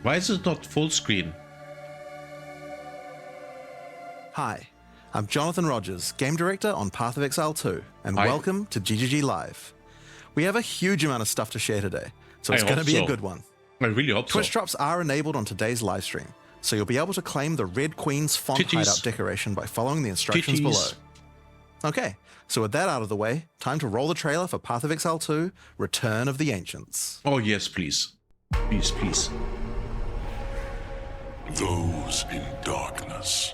Why is it not full screen? Hi, I'm Jonathan Rogers, Game Director on Path of Exile 2, and Hi. welcome to GGG Live. We have a huge amount of stuff to share today, so it's going to be a good one. I really hope Twitch so. drops are enabled on today's live stream, so you'll be able to claim the Red Queen's font Titties. hideout decoration by following the instructions Titties. below. Okay, so with that out of the way, time to roll the trailer for Path of Exile 2, Return of the Ancients. Oh yes, please. Please, please. Those in darkness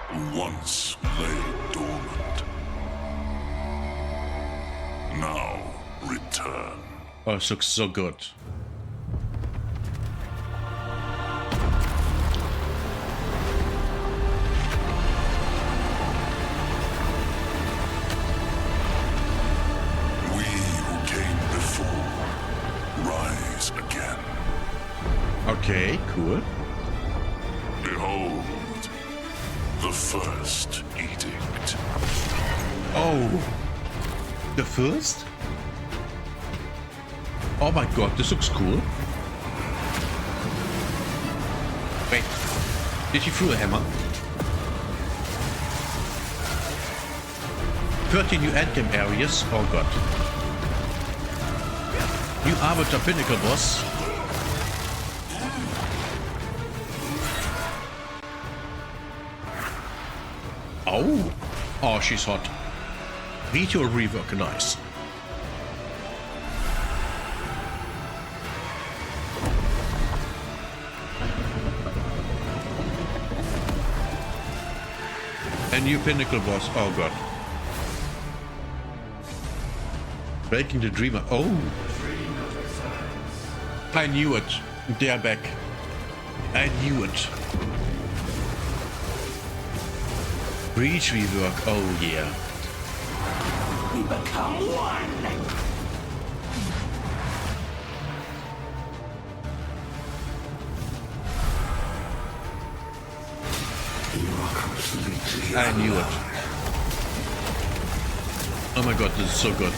who once lay dormant now return. Oh, it looks so good. We who came before rise again. Okay, cool. Behold, the first edict. Oh, the first? Oh my god, this looks cool. Wait, did he throw a hammer? 30 new endgame areas. Oh god. New Arbiter Pinnacle boss. Oh, oh, she's hot. Ritual rework, nice. A new pinnacle boss. Oh god. Breaking the Dreamer. Oh. I knew it. They're back. I knew it. Breach rework. Oh yeah. We become one. I knew it. Oh my god, this is so good.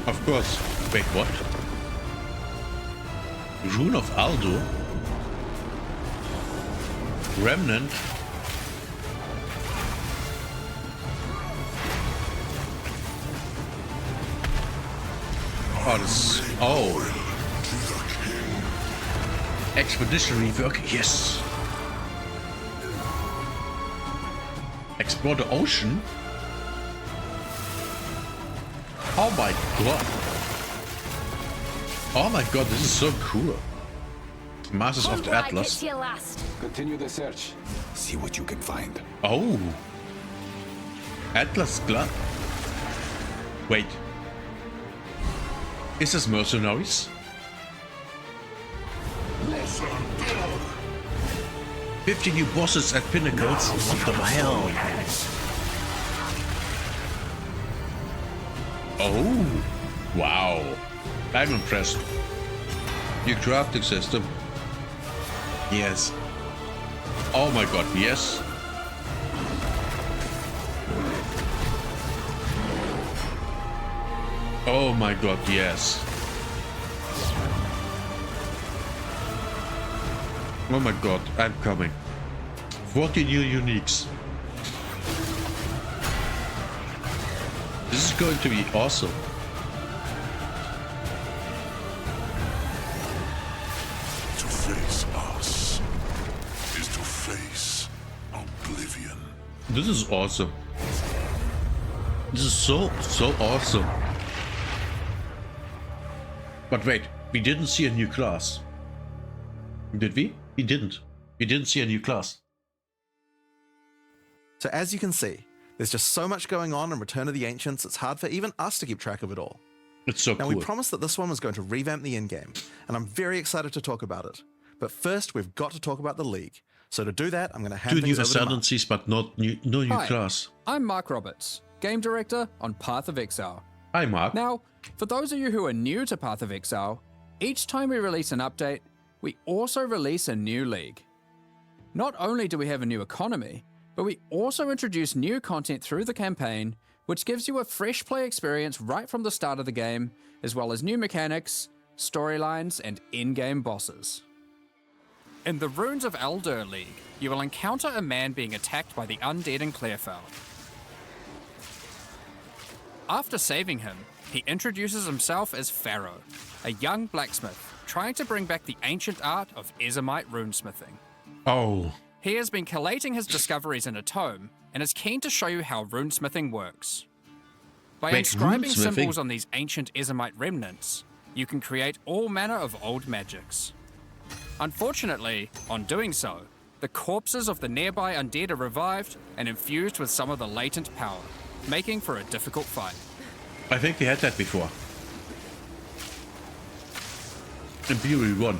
Of course. Wait, what? Rune of Aldo? Remnant? Oh, this... Oh. Expedition rework, yes. Explore the ocean? Oh my god. Oh my god, this is so cool. Masters of the Atlas. Continue the search. See what you can find. Oh. Atlas Glove. Wait. Is this mercenaries? 50 new bosses at Pinnacles. What the hell? Oh. Wow. I'm impressed. New crafting system. Yes. Oh my god, yes. Oh my god, yes. Oh my god, I'm coming. 40 new uniques. This is going to be awesome. To face us is to face oblivion. This is awesome. This is so awesome. But wait, we didn't see a new class. Did we? We didn't. We didn't see a new class. So as you can see, there's just so much going on in Return of the Ancients, it's hard for even us to keep track of it all. It's so Now, cool. we promised that this one was going to revamp the in-game, and I'm very excited to talk about it. But first, we've got to talk about the League. So to do that, I'm going to hand Two new things over to Mark. ascendancies, but not new, no new Hi, class. I'm Mark Roberts, Game Director on Path of Exile. Hi, Mark. Now, for those of you who are new to Path of Exile, each time we release an update, we also release a new league. Not only do we have a new economy, But we also introduce new content through the campaign, which gives you a fresh play experience right from the start of the game, as well as new mechanics, storylines, and in-game bosses. In the Runes of Eldur League, you will encounter a man being attacked by the undead in Clearfell. After saving him, he introduces himself as Pharaoh, a young blacksmith trying to bring back the ancient art of Ezomite runesmithing. Oh, He has been collating his discoveries in a tome and is keen to show you how runesmithing works. By Wait, inscribing runesmithing? symbols on these ancient Ezomite remnants, you can create all manner of old magics. Unfortunately, on doing so, the corpses of the nearby undead are revived and infused with some of the latent power, making for a difficult fight. I think we had that before. In Fury 1.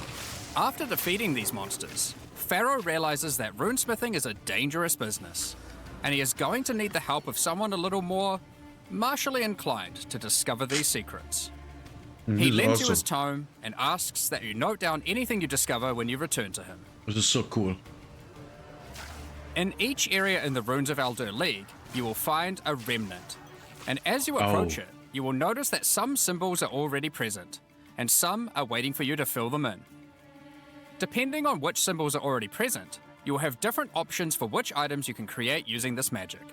After defeating these monsters, Pharaoh realizes that runesmithing is a dangerous business, and he is going to need the help of someone a little more martially inclined to discover these secrets. He This is lends you his awesome. tome and asks that you note down anything you discover when you return to him. This is so cool. In each area in the Runes of Eldur League, you will find a remnant, and as you approach Oh. it, you will notice that some symbols are already present, and some are waiting for you to fill them in. Depending on which symbols are already present, you will have different options for which items you can create using this magic.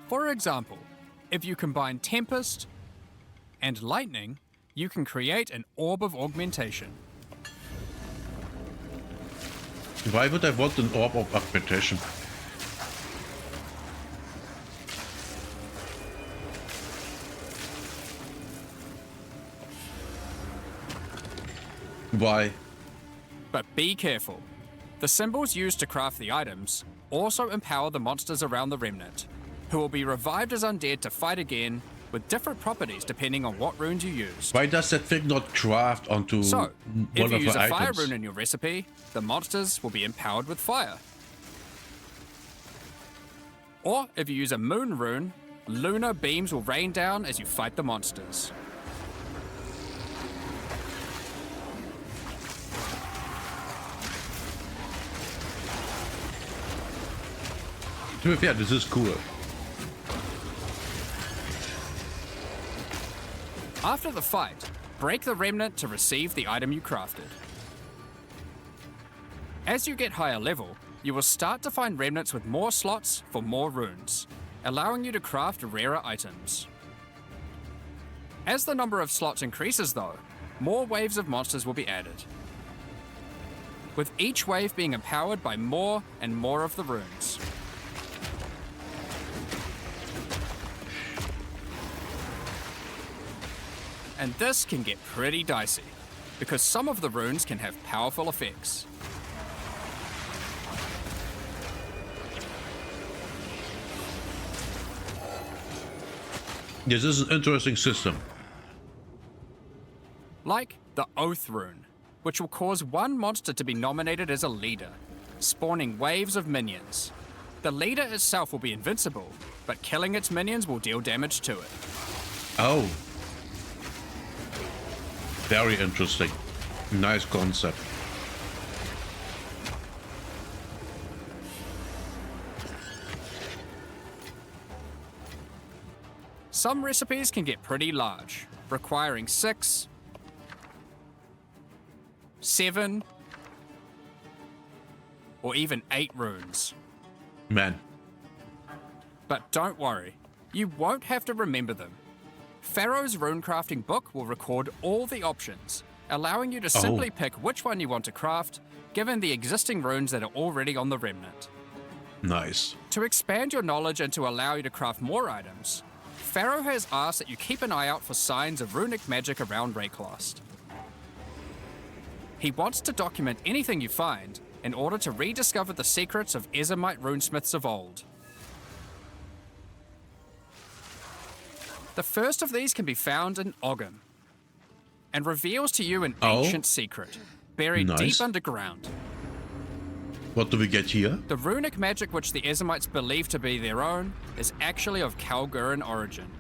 For example, if you combine Tempest and Lightning, you can create an Orb of Augmentation. Why would I want an orb of augmentation? Why? But be careful. The symbols used to craft the items also empower the monsters around the remnant, who will be revived as undead to fight again with different properties depending on what runes you use. Why does that thing not craft onto So, one if you of use the a fire items? rune in your recipe, the monsters will be empowered with fire. Or if you use a moon rune, lunar beams will rain down as you fight the monsters. To be fair, this is cool. After the fight, break the remnant to receive the item you crafted. As you get higher level, you will start to find remnants with more slots for more runes, allowing you to craft rarer items. As the number of slots increases though, more waves of monsters will be added, with each wave being empowered by more and more of the runes. And this can get pretty dicey, because some of the runes can have powerful effects. This is an interesting system. Like the Oath rune, which will cause one monster to be nominated as a leader, spawning waves of minions. The leader itself will be invincible, but killing its minions will deal damage to it. Oh. Very interesting. Nice concept. Some recipes can get pretty large, requiring 6, 7, or even 8 runes. Man. But don't worry, you won't have to remember them. Pharaoh's runecrafting book will record all the options, allowing you to simply pick which one you want to craft, given the existing runes that are already on the remnant. Nice. To expand your knowledge and to allow you to craft more items, Pharaoh has asked that you keep an eye out for signs of runic magic around Rayclost. He wants to document anything you find in order to rediscover the secrets of Ezomite runesmiths of old. The first of these can be found in Ogham, and reveals to you an ancient secret, buried Nice. deep underground. What do we get here? The runic magic which the Ezomites believe to be their own is actually of Kalguran origin.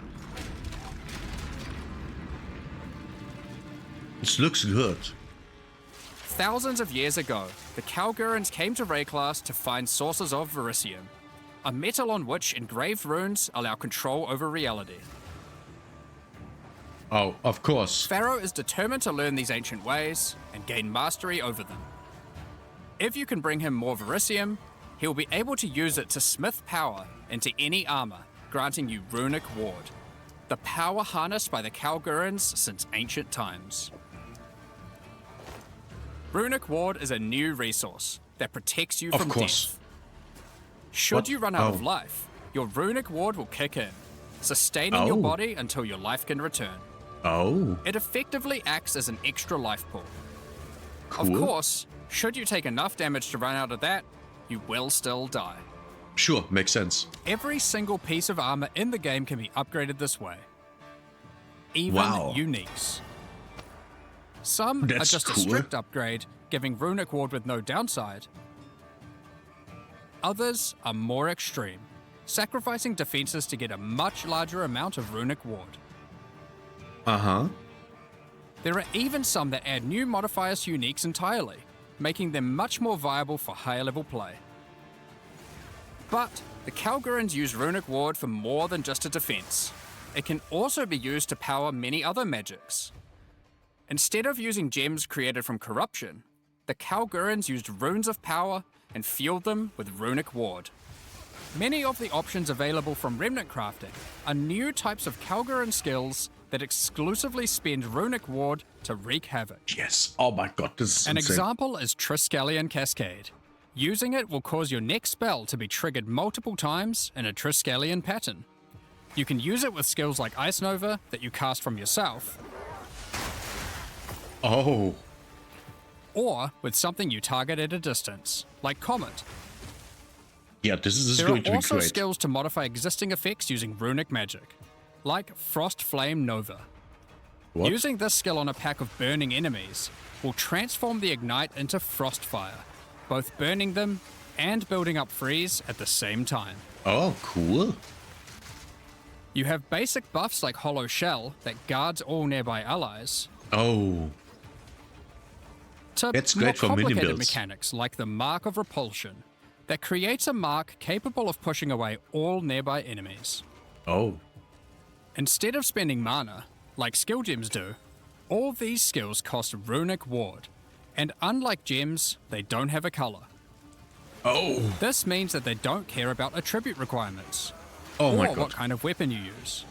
This looks good. Thousands of years ago, the Kalgurans came to Rayclass to find sources of Verisium, a metal on which engraved runes allow control over reality. Oh, of course. Pharaoh is determined to learn these ancient ways and gain mastery over them. If you can bring him more Verisium, he'll be able to use it to smith power into any armor, granting you Runic Ward, the power harnessed by the Kalgurans since ancient times. Runic Ward is a new resource that protects you Of from course. death. Should What? you run out of Oh. life, your Runic Ward will kick in, sustaining your Oh. body until your life can return. Oh, It effectively acts as an extra life pool. cool. Of course, should you take enough damage to run out of that, you will still die. Sure, makes sense. Every single piece of armor in the game can be upgraded this way. Even Wow. uniques. Some are That's just cool. a strict upgrade, giving Runic Ward with no downside. Others are more extreme, sacrificing defenses to get a much larger amount of Runic Ward. Uh-huh. There are even some that add new modifiers to uniques entirely, making them much more viable for higher level play. But the Kalgurans use Runic Ward for more than just a defense. It can also be used to power many other magics. Instead of using gems created from corruption, the Kalgurans used runes of power and fueled them with Runic Ward. Many of the options available from Remnant crafting are new types of Kalguran skills that exclusively spend Runic Ward to wreak havoc. Yes. Oh my god, this is An insane. example is Triskelion Cascade. Using it will cause your next spell to be triggered multiple times in a Triskelion pattern. You can use it with skills like Ice Nova that you cast from yourself, Oh, or with something you target at a distance, like Comet. yeah, this is There going to are be also great. skills to modify existing effects using runic magic, like Frost Flame Nova. What? Using this skill on a pack of burning enemies will transform the Ignite into Frostfire, both burning them and building up freeze at the same time. Oh, cool. You have basic buffs like Hollow Shell that guards all nearby allies, Oh, to That's more great for mini complicated builds. mechanics like the Mark of Repulsion that creates a mark capable of pushing away all nearby enemies. oh. Instead of spending mana, like skill gems do, all these skills cost Runic Ward, and unlike gems, they don't have a color. Oh. This means that they don't care about attribute requirements, Oh or my what god. kind of weapon you use.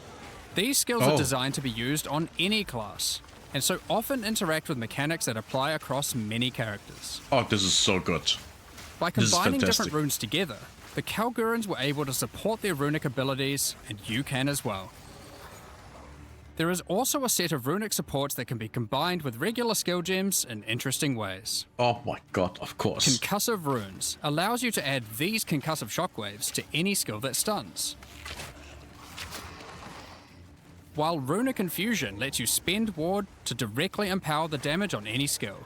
These skills Oh. are designed to be used on any class, and so often interact with mechanics that apply across many characters. Oh, this is so good. By This is combining different fantastic. runes together, the Kalgurans were able to support their runic abilities, and you can as well. There is also a set of runic supports that can be combined with regular skill gems in interesting ways. Oh my god, of course. Concussive Runes allows you to add these concussive shockwaves to any skill that stuns. While Runic Infusion lets you spend ward to directly empower the damage on any skill.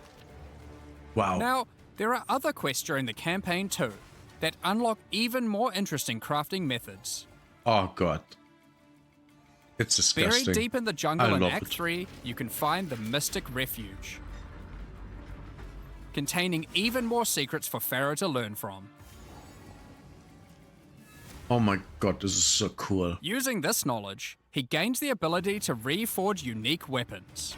Wow. Now, there are other quests during the campaign too that unlock even more interesting crafting methods. Oh god. It's disgusting. Buried deep in the jungle I in love Act it. 3, you can find the Mystic Refuge, containing even more secrets for Pharaoh to learn from. Oh my god, this is so cool. Using this knowledge, he gains the ability to reforge unique weapons.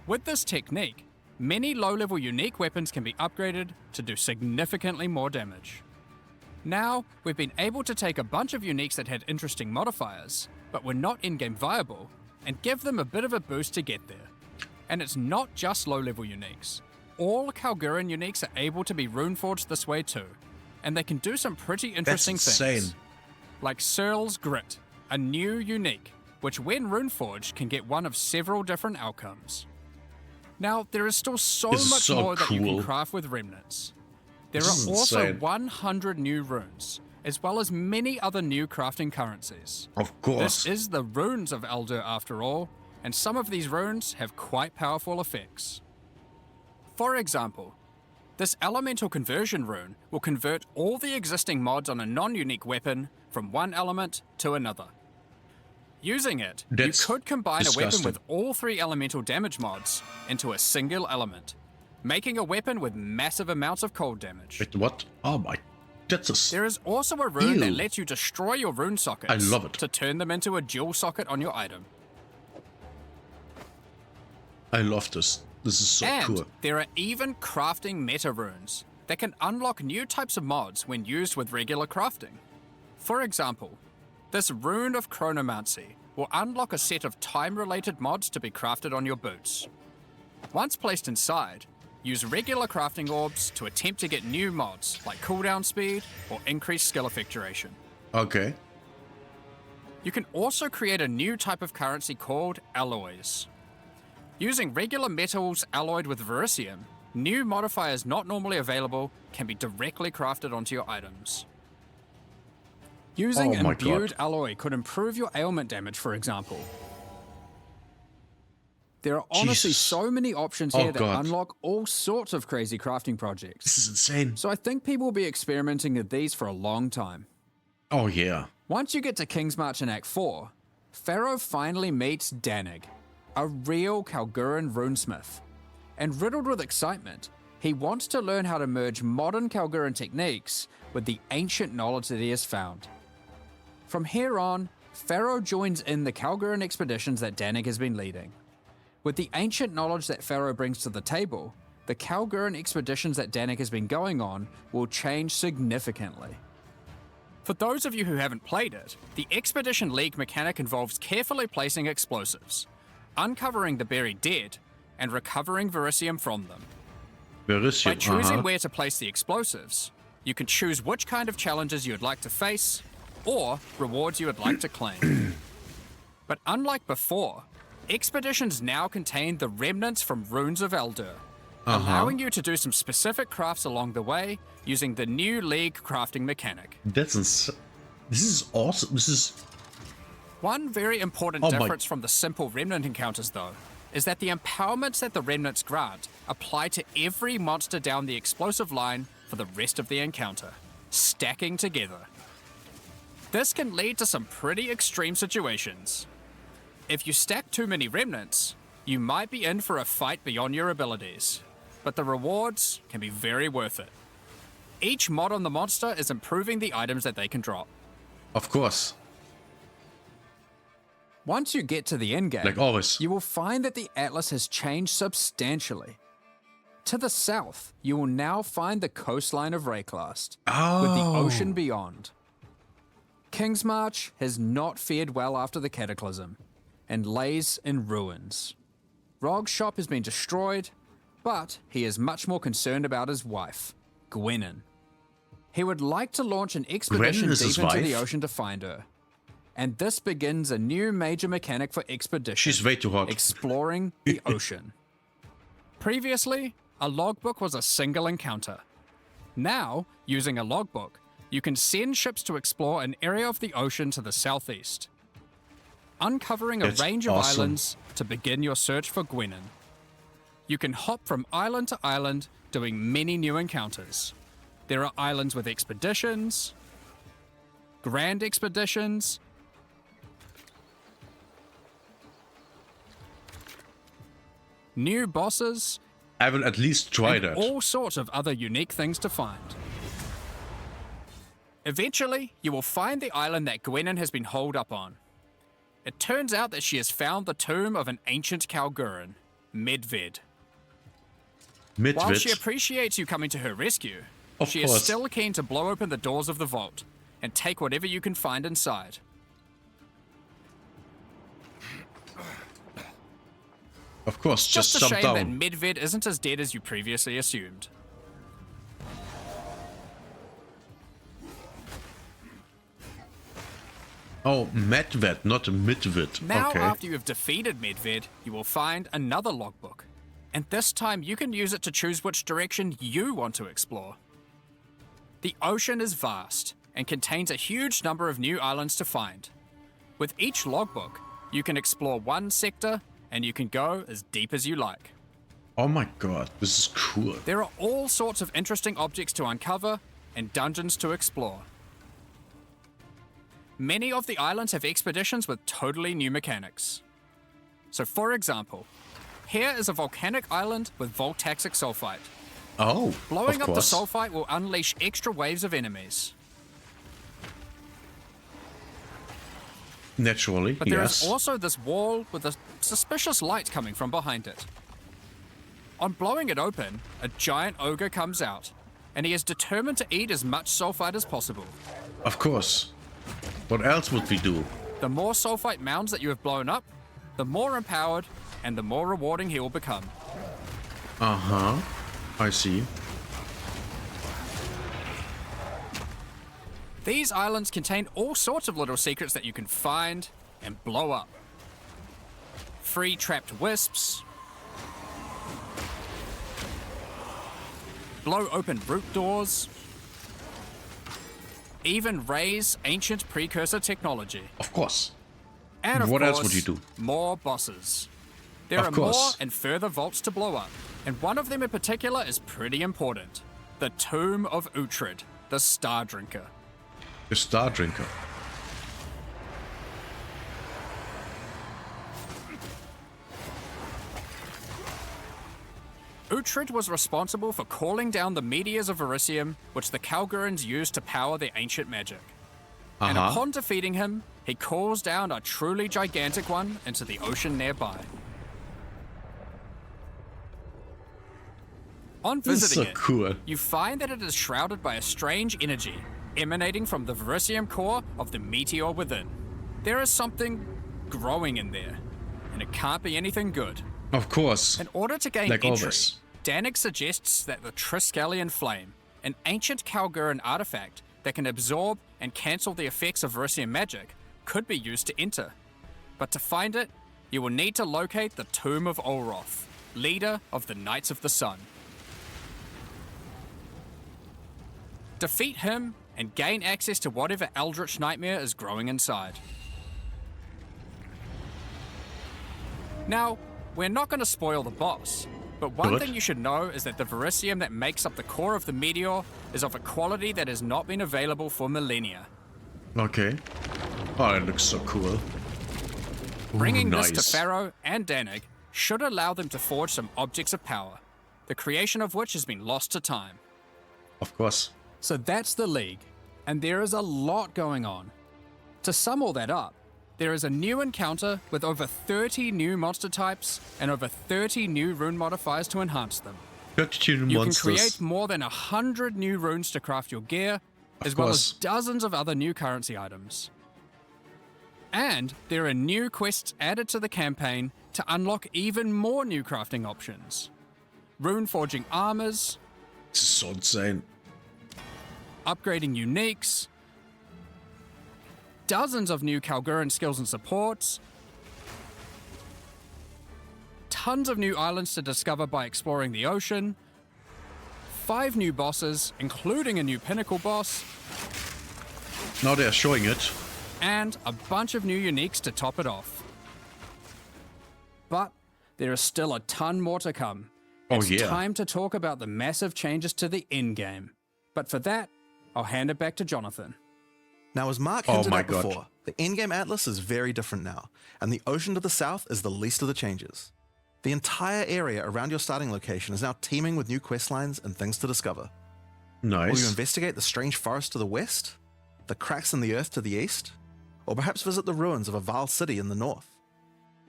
With this technique, many low-level unique weapons can be upgraded to do significantly more damage. Now, we've been able to take a bunch of uniques that had interesting modifiers, but were not in-game viable, and give them a bit of a boost to get there. And it's not just low-level uniques. All Kalguran uniques are able to be runeforged this way too, and they can do some pretty interesting insane. things. Like Searle's Grit, a new unique, which when runeforged can get one of several different outcomes. Now, there is still so This is much so more that you can cool. craft with remnants. There This is are also insane. 100 new runes, as well as many other new crafting currencies. Of course. This is the runes of Eldur after all, and some of these runes have quite powerful effects. For example, this elemental conversion rune will convert all the existing mods on a non-unique weapon from one element to another. Using it, That's you could combine a weapon disgusting. with all 3 elemental damage mods into a single element, making a weapon with massive amounts of cold damage. Wait, what? Oh my That's a... There is also a rune that Ew. lets you destroy your rune sockets I love it. to turn them into a dual socket on your item. I love this. This is so And cool. there are even crafting meta runes that can unlock new types of mods when used with regular crafting. For example, this Rune of Chronomancy will unlock a set of time-related mods to be crafted on your boots. Once placed inside, use regular crafting orbs to attempt to get new mods like cooldown speed or increased skill effectuation. Okay. You can also create a new type of currency called alloys. Using regular metals alloyed with verisium, new modifiers not normally available can be directly crafted onto your items. Using Oh my imbued God. alloy could improve your ailment damage, for example. There are honestly Jesus. so many options Oh here that God. unlock all sorts of crazy crafting projects. This is insane. So I think people will be experimenting with these for a long time. Oh, yeah. Once you get to King's March in Act 4, Pharaoh finally meets Danig, a real Kalguran runesmith. And riddled with excitement, he wants to learn how to merge modern Kalguran techniques with the ancient knowledge that he has found. From here on, Pharaoh joins in the Kalguran expeditions that Danig has been leading. With the ancient knowledge that Pharaoh brings to the table, the Kalguran expeditions that Danig has been going on will change significantly. For those of you who haven't played it, the Expedition League mechanic involves carefully placing explosives, uncovering the buried dead, and recovering verisium from them. Verisium, By choosing where to place the explosives, you can choose which kind of challenges you would like to face, or rewards you would like to claim. But unlike before, expeditions now contain the remnants from Runes of Eldur, allowing you to do some specific crafts along the way using the new League crafting mechanic. This is awesome. This is... One very important Oh my- difference from the simple remnant encounters, though, is that the empowerments that the remnants grant apply to every monster down the explosive line for the rest of the encounter, stacking together. This can lead to some pretty extreme situations. If you stack too many remnants, you might be in for a fight beyond your abilities, but the rewards can be very worth it. Each mod on the monster is improving the items that they can drop. Of course. Once you get to the endgame, Like always. you will find that the atlas has changed substantially. To the south, you will now find the coastline of Rayclast, with the ocean beyond. King's March has not fared well after the Cataclysm, and lays in ruins. Rog's shop has been destroyed, but he is much more concerned about his wife, Gwenin. He would like to launch an expedition Gwenin is deep his into the wife? ocean to find her. And this begins a new major mechanic for expedition. She's way too hot. Exploring the ocean. Previously, a logbook was a single encounter. Now, using a logbook, you can send ships to explore an area of the ocean to the southeast, uncovering a That's range of awesome. islands to begin your search for Gwenin. You can hop from island to island, doing many new encounters. There are islands with expeditions, grand expeditions, new bosses, I will at least try and that. all sorts of other unique things to find. Eventually, you will find the island that Gwenin has been holed up on. It turns out that she has found the tomb of an ancient Kalguran, Medved. While she Midwit. appreciates you coming to her rescue, Of she course. is still keen to blow open the doors of the vault and take whatever you can find inside. Of course, just Just a jump shame down. that Medved isn't as dead as you previously assumed. Oh, Medved, not Midwit. Now, Okay. after you have defeated Medved, you will find another logbook. And this time, you can use it to choose which direction you want to explore. The ocean is vast and contains a huge number of new islands to find. With each logbook, you can explore one sector and you can go as deep as you like. Oh my god, this is cool. There are all sorts of interesting objects to uncover and dungeons to explore. Many of the islands have expeditions with totally new mechanics. So for example, here is a volcanic island with voltaxic sulfite. Oh, Blowing of up the course. sulfite will unleash extra waves of enemies. Naturally, But there is yes. also this wall with a suspicious light coming from behind it. On blowing it open, a giant ogre comes out, and he is determined to eat as much sulfite as possible. Of course. What else would we do? The more sulfite mounds that you have blown up, the more empowered and the more rewarding he will become. Uh-huh. I see. These islands contain all sorts of little secrets that you can find and blow up. Free trapped wisps, blow open root doors, even raise ancient precursor technology. Of course. And of What course, else would you do? more bosses. There Of are more course. and further vaults to blow up, and one of them in particular is pretty important. The Tomb of Uhtred, the Star Drinker. The Star Drinker. Uhtred was responsible for calling down the meteors of Verisium, which the Kalgurans used to power their ancient magic. And Uh-huh. upon defeating him, he calls down a truly gigantic one into the ocean nearby. On This is visiting so it, cool. you find that it is shrouded by a strange energy emanating from the Verisium core of the meteor within. There is something growing in there, and it can't be anything good. Of course. In order to gain Like entry, always. Danik suggests that the Triskelion Flame, an ancient Kalguran artifact that can absorb and cancel the effects of Verisium magic, could be used to enter. But to find it, you will need to locate the Tomb of Olroth, leader of the Knights of the Sun. Defeat him and gain access to whatever eldritch nightmare is growing inside. Now, we're not going to spoil the boss, but one Good. thing you should know is that the Verisium that makes up the core of the meteor is of a quality that has not been available for millennia. Okay. Oh, it looks so cool. Ooh, Bringing nice. this to Pharaoh and Danig should allow them to forge some objects of power, the creation of which has been lost to time. Of course. So that's the League, and there is a lot going on. To sum all that up, there is a new encounter with over 30 new monster types and over 30 new rune modifiers to enhance them. 32 You monsters. can create more than 100 new runes to craft your gear, as well as course. dozens of other new currency items. And there are new quests added to the campaign to unlock even more new crafting options. Rune forging armors, This is so insane. upgrading uniques, dozens of new Kalguran skills and supports, tons of new islands to discover by exploring the ocean, 5 new bosses, including a new pinnacle boss, Now they're showing it. and a bunch of new uniques to top it off. But there is still a ton more to come. Oh, It's yeah. time to talk about the massive changes to the endgame. But for that, I'll hand it back to Jonathan. Now, as Mark Oh hinted my at God. before, the endgame atlas is very different now, and the ocean to the south is the least of the changes. The entire area around your starting location is now teeming with new quest lines and things to discover. Will you Nice. investigate the strange forest to the west, the cracks in the earth to the east, or perhaps visit the ruins of a Val city in the north?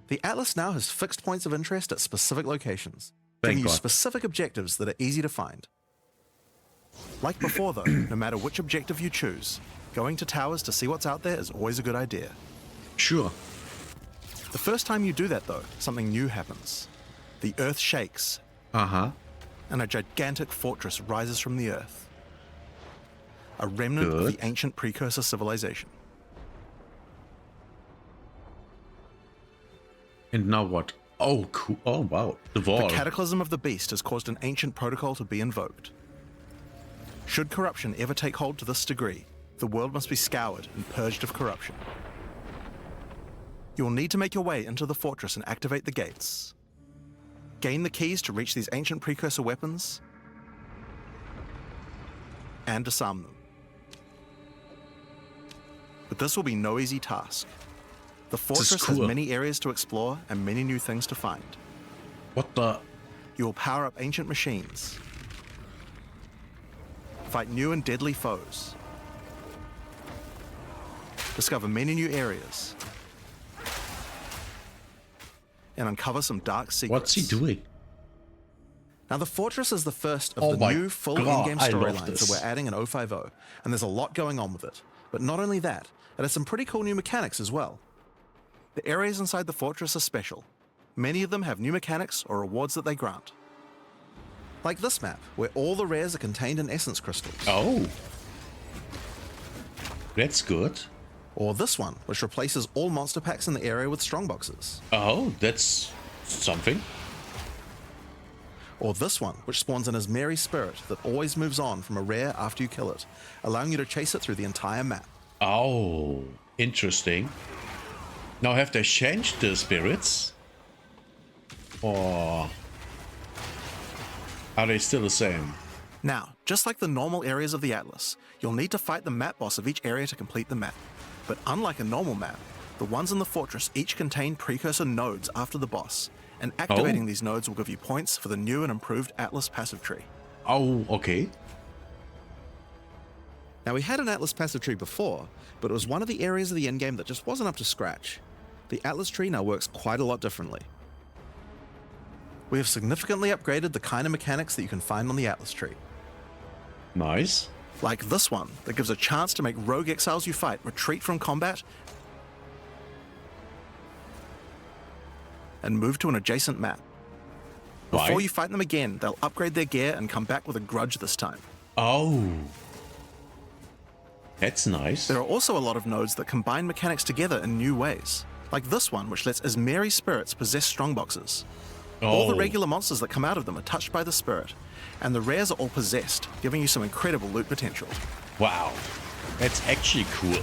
The atlas now has fixed points of interest at specific locations, Thank giving you God. specific objectives that are easy to find. Like before though, no matter which objective you choose, going to towers to see what's out there is always a good idea. Sure. The first time you do that though, something new happens. The earth shakes, Uh-huh. and a gigantic fortress rises from the earth. A remnant of Good. the ancient precursor civilization. And now what? Oh, cool. Oh, wow. The The wall. cataclysm of the beast has caused an ancient protocol to be invoked. Should corruption ever take hold to this degree, the world must be scoured and purged of corruption. You will need to make your way into the fortress and activate the gates. Gain the keys to reach these ancient precursor weapons and disarm them. But this will be no easy task. The is fortress has cool. many areas to explore and many new things to find. What the? You will power up ancient machines, fight new and deadly foes, discover many new areas, and uncover some dark secrets. What's he doing? Now, the Fortress is the first of Oh the my new full God, in-game I love storylines this. that we're adding in 050, and there's a lot going on with it. But not only that, it has some pretty cool new mechanics as well. The areas inside the Fortress are special. Many of them have new mechanics or rewards that they grant. Like this map, where all the rares are contained in essence crystals. Oh. That's good. Or this one, which replaces all monster packs in the area with strongboxes. Oh, that's something. Or this one, which spawns an Ismeri spirit that always moves on from a rare after you kill it, allowing you to chase it through the entire map. Oh, interesting. Now have they changed the spirits? Or are they still the same? Now, just like the normal areas of the Atlas, you'll need to fight the map boss of each area to complete the map. But unlike a normal map, the ones in the Fortress each contain precursor nodes after the boss, and activating these nodes will give you points for the new and improved Atlas passive tree. Oh, okay. Now, we had an Atlas passive tree before, but it was one of the areas of the endgame that just wasn't up to scratch. The Atlas tree now works quite a lot differently. We have significantly upgraded the kind of mechanics that you can find on the Atlas tree. Nice. Like this one, that gives a chance to make rogue exiles you fight retreat from combat and move to an adjacent map. Before Why? you fight them again, they'll upgrade their gear and come back with a grudge this time. Oh. That's nice. There are also a lot of nodes that combine mechanics together in new ways. Like this one, which lets Ismeri spirits possess strongboxes. All the regular monsters that come out of them are touched by the spirit, and the rares are all possessed, giving you some incredible loot potential. Wow. That's actually cool.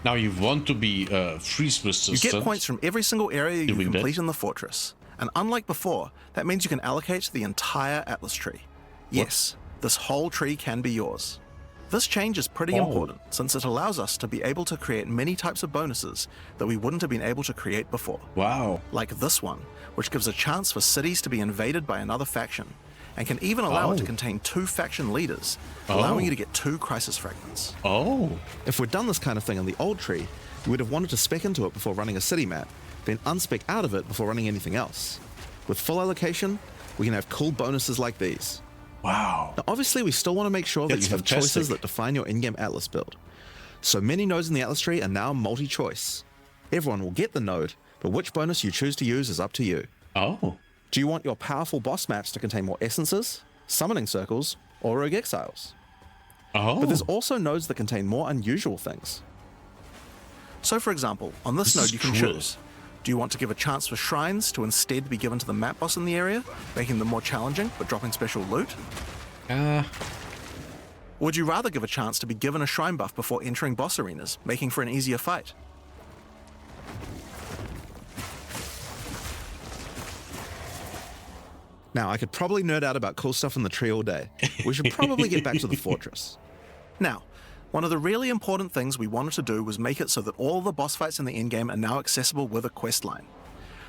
Now you want to be freeze You resistant. get points from every single area you Doing that. complete in the Fortress, and unlike before, that means you can allocate the entire Atlas tree. Yes, this whole tree can be yours. This change is pretty important, since it allows us to be able to create many types of bonuses that we wouldn't have been able to create before. Wow. Like this one, which gives a chance for cities to be invaded by another faction, and can even allow it to contain 2 faction leaders, allowing you to get 2 crisis fragments. Oh. If we'd done this kind of thing in the old tree, we would have wanted to spec into it before running a city map, then unspec out of it before running anything else. With full allocation, we can have cool bonuses like these. Wow. Now, obviously, we still want to make sure that That's you have choices fantastic. that define your in-game Atlas build. So many nodes in the Atlas tree are now multi-choice. Everyone will get the node, but which bonus you choose to use is up to you. Oh. Do you want your powerful boss maps to contain more essences, summoning circles, or rogue exiles? Oh. But there's also nodes that contain more unusual things. So for example, on this This node is you can cool. choose. Do you want to give a chance for shrines to instead be given to the map boss in the area, making them more challenging but dropping special loot? Or would you rather give a chance to be given a shrine buff before entering boss arenas, making for an easier fight? Now, I could probably nerd out about cool stuff in the tree all day. We should probably get back to the Fortress. Now, one of the really important things we wanted to do was make it so that all the boss fights in the endgame are now accessible with a quest line.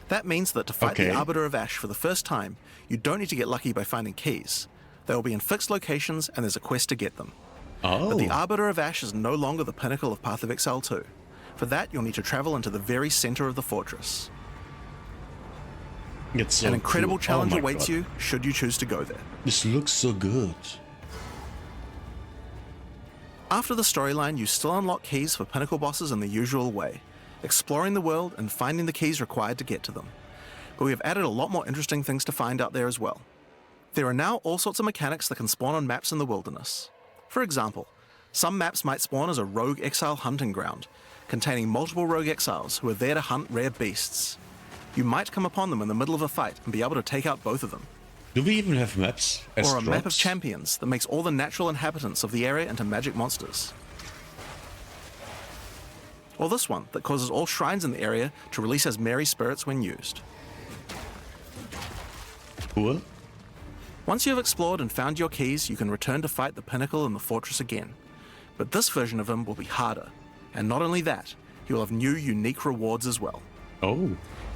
That means that to fight the Arbiter of Ash for the first time, you don't need to get lucky by finding keys. They will be in fixed locations and there's a quest to get them. Oh. But the Arbiter of Ash is no longer the pinnacle of Path of Exile 2. For that, you'll need to travel into the very center of the Fortress. It's so An incredible cool. challenge Oh my awaits God. you, should you choose to go there. This looks so good. After the storyline, you still unlock keys for pinnacle bosses in the usual way, exploring the world and finding the keys required to get to them. But we have added a lot more interesting things to find out there as well. There are now all sorts of mechanics that can spawn on maps in the wilderness. For example, some maps might spawn as a rogue exile hunting ground, containing multiple rogue exiles who are there to hunt rare beasts. You might come upon them in the middle of a fight and be able to take out both of them. Do we even have maps? As Or a map of drops? champions that makes all the natural inhabitants of the area into magic monsters. Or this one that causes all shrines in the area to release Ismeri spirits when used. Cool. Once you have explored and found your keys, you can return to fight the Pinnacle in the Fortress again. But this version of him will be harder. And not only that, you will have new unique rewards as well. Oh.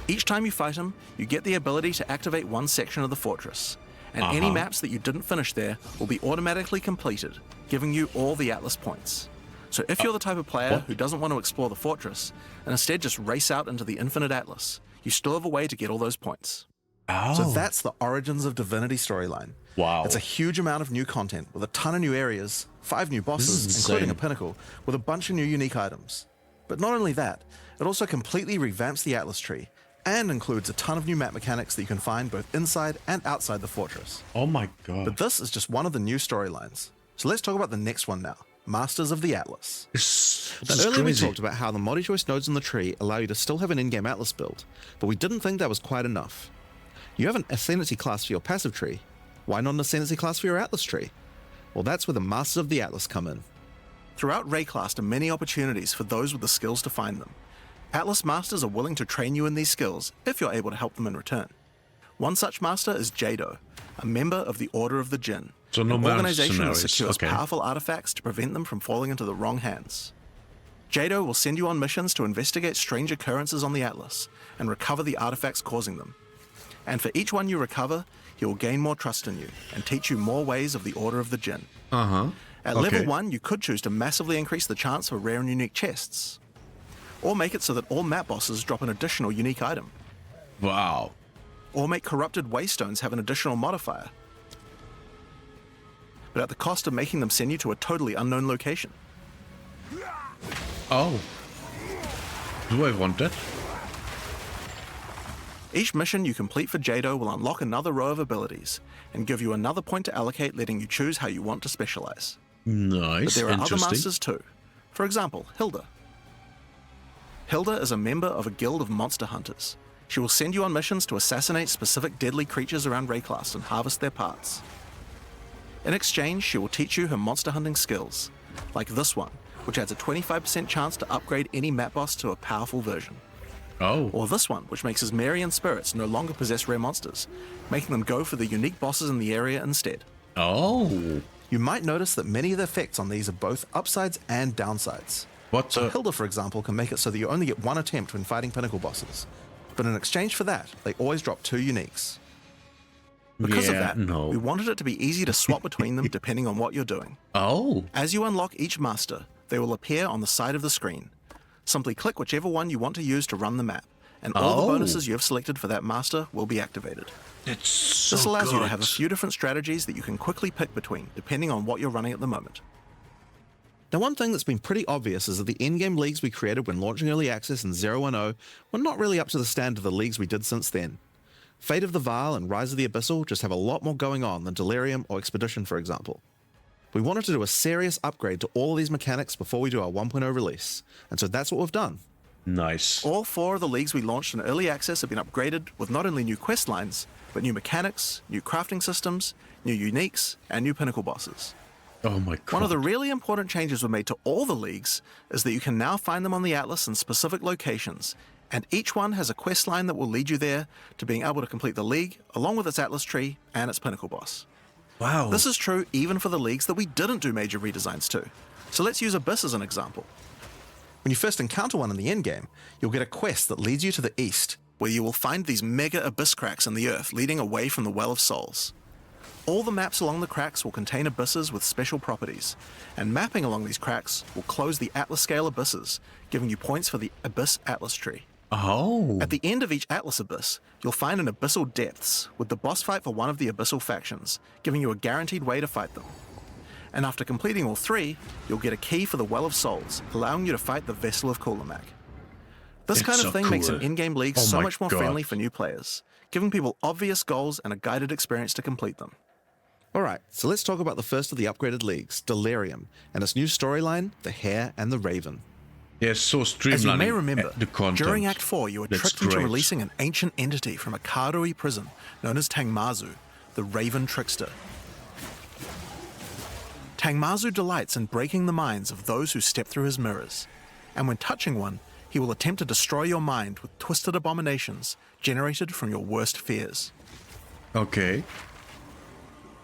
Each time you fight him, you get the ability to activate one section of the fortress, and any maps that you didn't finish there will be automatically completed, giving you all the Atlas points. So if you're the type of player who doesn't want to explore the fortress, and instead just race out into the infinite Atlas, you still have a way to get all those points. So that's the Origins of Divinity storyline. Wow. It's a huge amount of new content with a ton of new areas, 5 new bosses, including a pinnacle, with a bunch of new unique items. But not only that, it also completely revamps the Atlas tree and includes a ton of new map mechanics that you can find both inside and outside the fortress. Oh my god. But this is just one of the new storylines. So let's talk about the next one now, Masters of the Atlas. This Now, is earlier we crazy. talked about how the multi-choice nodes in the tree allow you to still have an in-game Atlas build, but we didn't think that was quite enough. You have an Ascendancy class for your passive tree. Why not an Ascendancy class for your Atlas tree? Well, that's where the Masters of the Atlas come in. Throughout Rayclast are many opportunities for those with the skills to find them. Atlas Masters are willing to train you in these skills if you're able to help them in return. One such master is Jado, a member of the Order of the Jinn, So no an organization that mercenaries, secures okay. powerful artifacts to prevent them from falling into the wrong hands. Jado will send you on missions to investigate strange occurrences on the Atlas and recover the artifacts causing them. And for each one you recover, he will gain more trust in you and teach you more ways of the Order of the Jinn. At level 1, you could choose to massively increase the chance for rare and unique chests, or make it so that all map bosses drop an additional unique item, Wow. or make corrupted waystones have an additional modifier, but at the cost of making them send you to a totally unknown location. Oh. Do I want that? Each mission you complete for Jado will unlock another row of abilities and give you another point to allocate, letting you choose how you want to specialize. Nice. But there are other Interesting. masters too. For example, Hilda. Hilda is a member of a guild of monster hunters. She will send you on missions to assassinate specific deadly creatures around Rayclast and harvest their parts. In exchange, she will teach you her monster hunting skills, like this one, which adds a 25% chance to upgrade any map boss to a powerful version. Oh. Or this one, which makes his Marian spirits no longer possess rare monsters, making them go for the unique bosses in the area instead. Oh. You might notice that many of the effects on these are both upsides and downsides. What So the? Hilda, for example, can make it so that you only get one attempt when fighting pinnacle bosses. But in exchange for that, they always drop 2 uniques. Because of that, no. we wanted it to be easy to swap between them depending on what you're doing. Oh. As you unlock each master, they will appear on the side of the screen. Simply click whichever one you want to use to run the map, and all the Oh. bonuses you have selected for that master will be activated. It's so This allows you to good. have a few different strategies that you can quickly pick between, depending on what you're running at the moment. Now, one thing that's been pretty obvious is that the endgame leagues we created when launching Early Access in 010 were not really up to the standard of the leagues we did since then. Fate of the Vaal and Rise of the Abyssal just have a lot more going on than Delirium or Expedition, for example. We wanted to do a serious upgrade to all of these mechanics before we do our 1.0 release, and so that's what we've done. Nice. All 4 of the leagues we launched in Early Access have been upgraded with not only new quest lines, but new mechanics, new crafting systems, new uniques, and new pinnacle bosses. Oh my god. One of the really important changes we made to all the leagues is that you can now find them on the Atlas in specific locations, and each one has a quest line that will lead you there to being able to complete the league, along with its Atlas tree and its pinnacle boss. Wow. This is true even for the leagues that we didn't do major redesigns to. So let's use Abyss as an example. When you first encounter one in the endgame, you'll get a quest that leads you to the east, where you will find these mega abyss cracks in the earth leading away from the Well of Souls. All the maps along the cracks will contain abysses with special properties, and mapping along these cracks will close the Atlas scale abysses, giving you points for the Abyss Atlas tree. Oh. At the end of each Atlas abyss, you'll find an Abyssal Depths with the boss fight for one of the Abyssal factions, giving you a guaranteed way to fight them. And after completing all 3, you'll get a key for the Well of Souls, allowing you to fight the Vessel of Kulamak. This It's kind of so thing makes an cool. in-game league Oh so my much more God. friendly for new players, giving people obvious goals and a guided experience to complete them. Alright, so let's talk about the first of the upgraded leagues, Delirium, and its new storyline, The Hare and the Raven. They're so streamlining As you may remember, the content. during Act 4 you were That's tricked into great. releasing an ancient entity from a Karui prison known as Tangmazu, the Raven Trickster. Tangmazu delights in breaking the minds of those who step through his mirrors, and when touching one, he will attempt to destroy your mind with twisted abominations generated from your worst fears. Okay.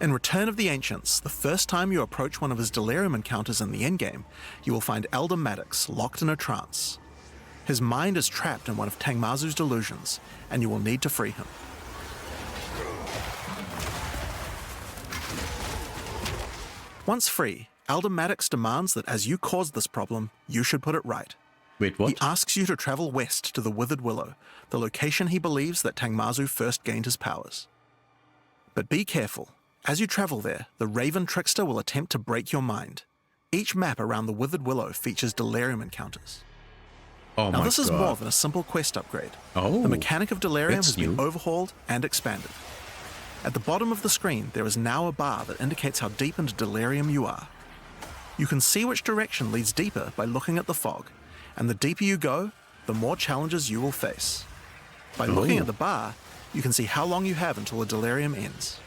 In Return of the Ancients, the first time you approach one of his delirium encounters in the endgame, you will find Elder Maddox locked in a trance. His mind is trapped in one of Tangmazu's delusions, and you will need to free him. Once free, Elder Maddox demands that as you caused this problem, you should put it right. Wait, what? He asks you to travel west to the Withered Willow, the location he believes that Tangmazu first gained his powers. But be careful. As you travel there, the Raven Trickster will attempt to break your mind. Each map around the Withered Willow features delirium encounters. Oh Now my this is God. more than a simple quest upgrade. Oh, The mechanic of delirium that's has been new. overhauled and expanded. At the bottom of the screen, there is now a bar that indicates how deep into delirium you are. You can see which direction leads deeper by looking at the fog, and the deeper you go, the more challenges you will face. By looking Oh. at the bar, you can see how long you have until the delirium ends.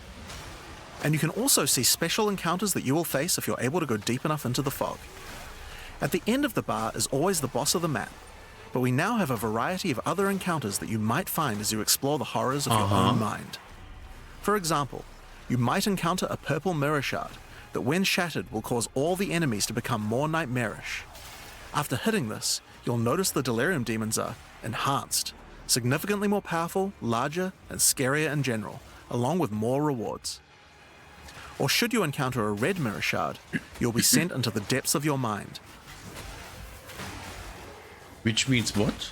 And you can also see special encounters that you will face if you're able to go deep enough into the fog. At the end of the bar is always the boss of the map, but we now have a variety of other encounters that you might find as you explore the horrors of your own mind. For example, you might encounter a purple mirror shard that when shattered will cause all the enemies to become more nightmarish. After hitting this, you'll notice the delirium demons are enhanced, significantly more powerful, larger, and scarier in general, along with more rewards. Or should you encounter a red mirror shard, you'll be sent into the depths of your mind. Which means what?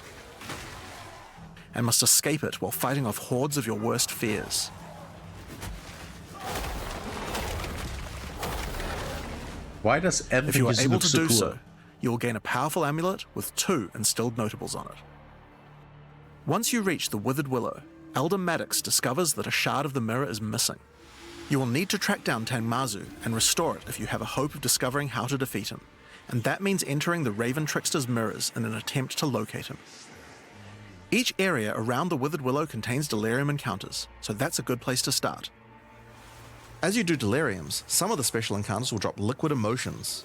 And must escape it while fighting off hordes of your worst fears. Why does If everything you are just able look to so do cool? so, you will gain a powerful amulet with 2 instilled notables on it. Once you reach the Withered Willow, Elder Maddox discovers that a shard of the mirror is missing. You will need to track down Tangmazu and restore it if you have a hope of discovering how to defeat him, and that means entering the Raven Trickster's mirrors in an attempt to locate him. Each area around the Withered Willow contains delirium encounters, so that's a good place to start. As you do deliriums, some of the special encounters will drop liquid emotions.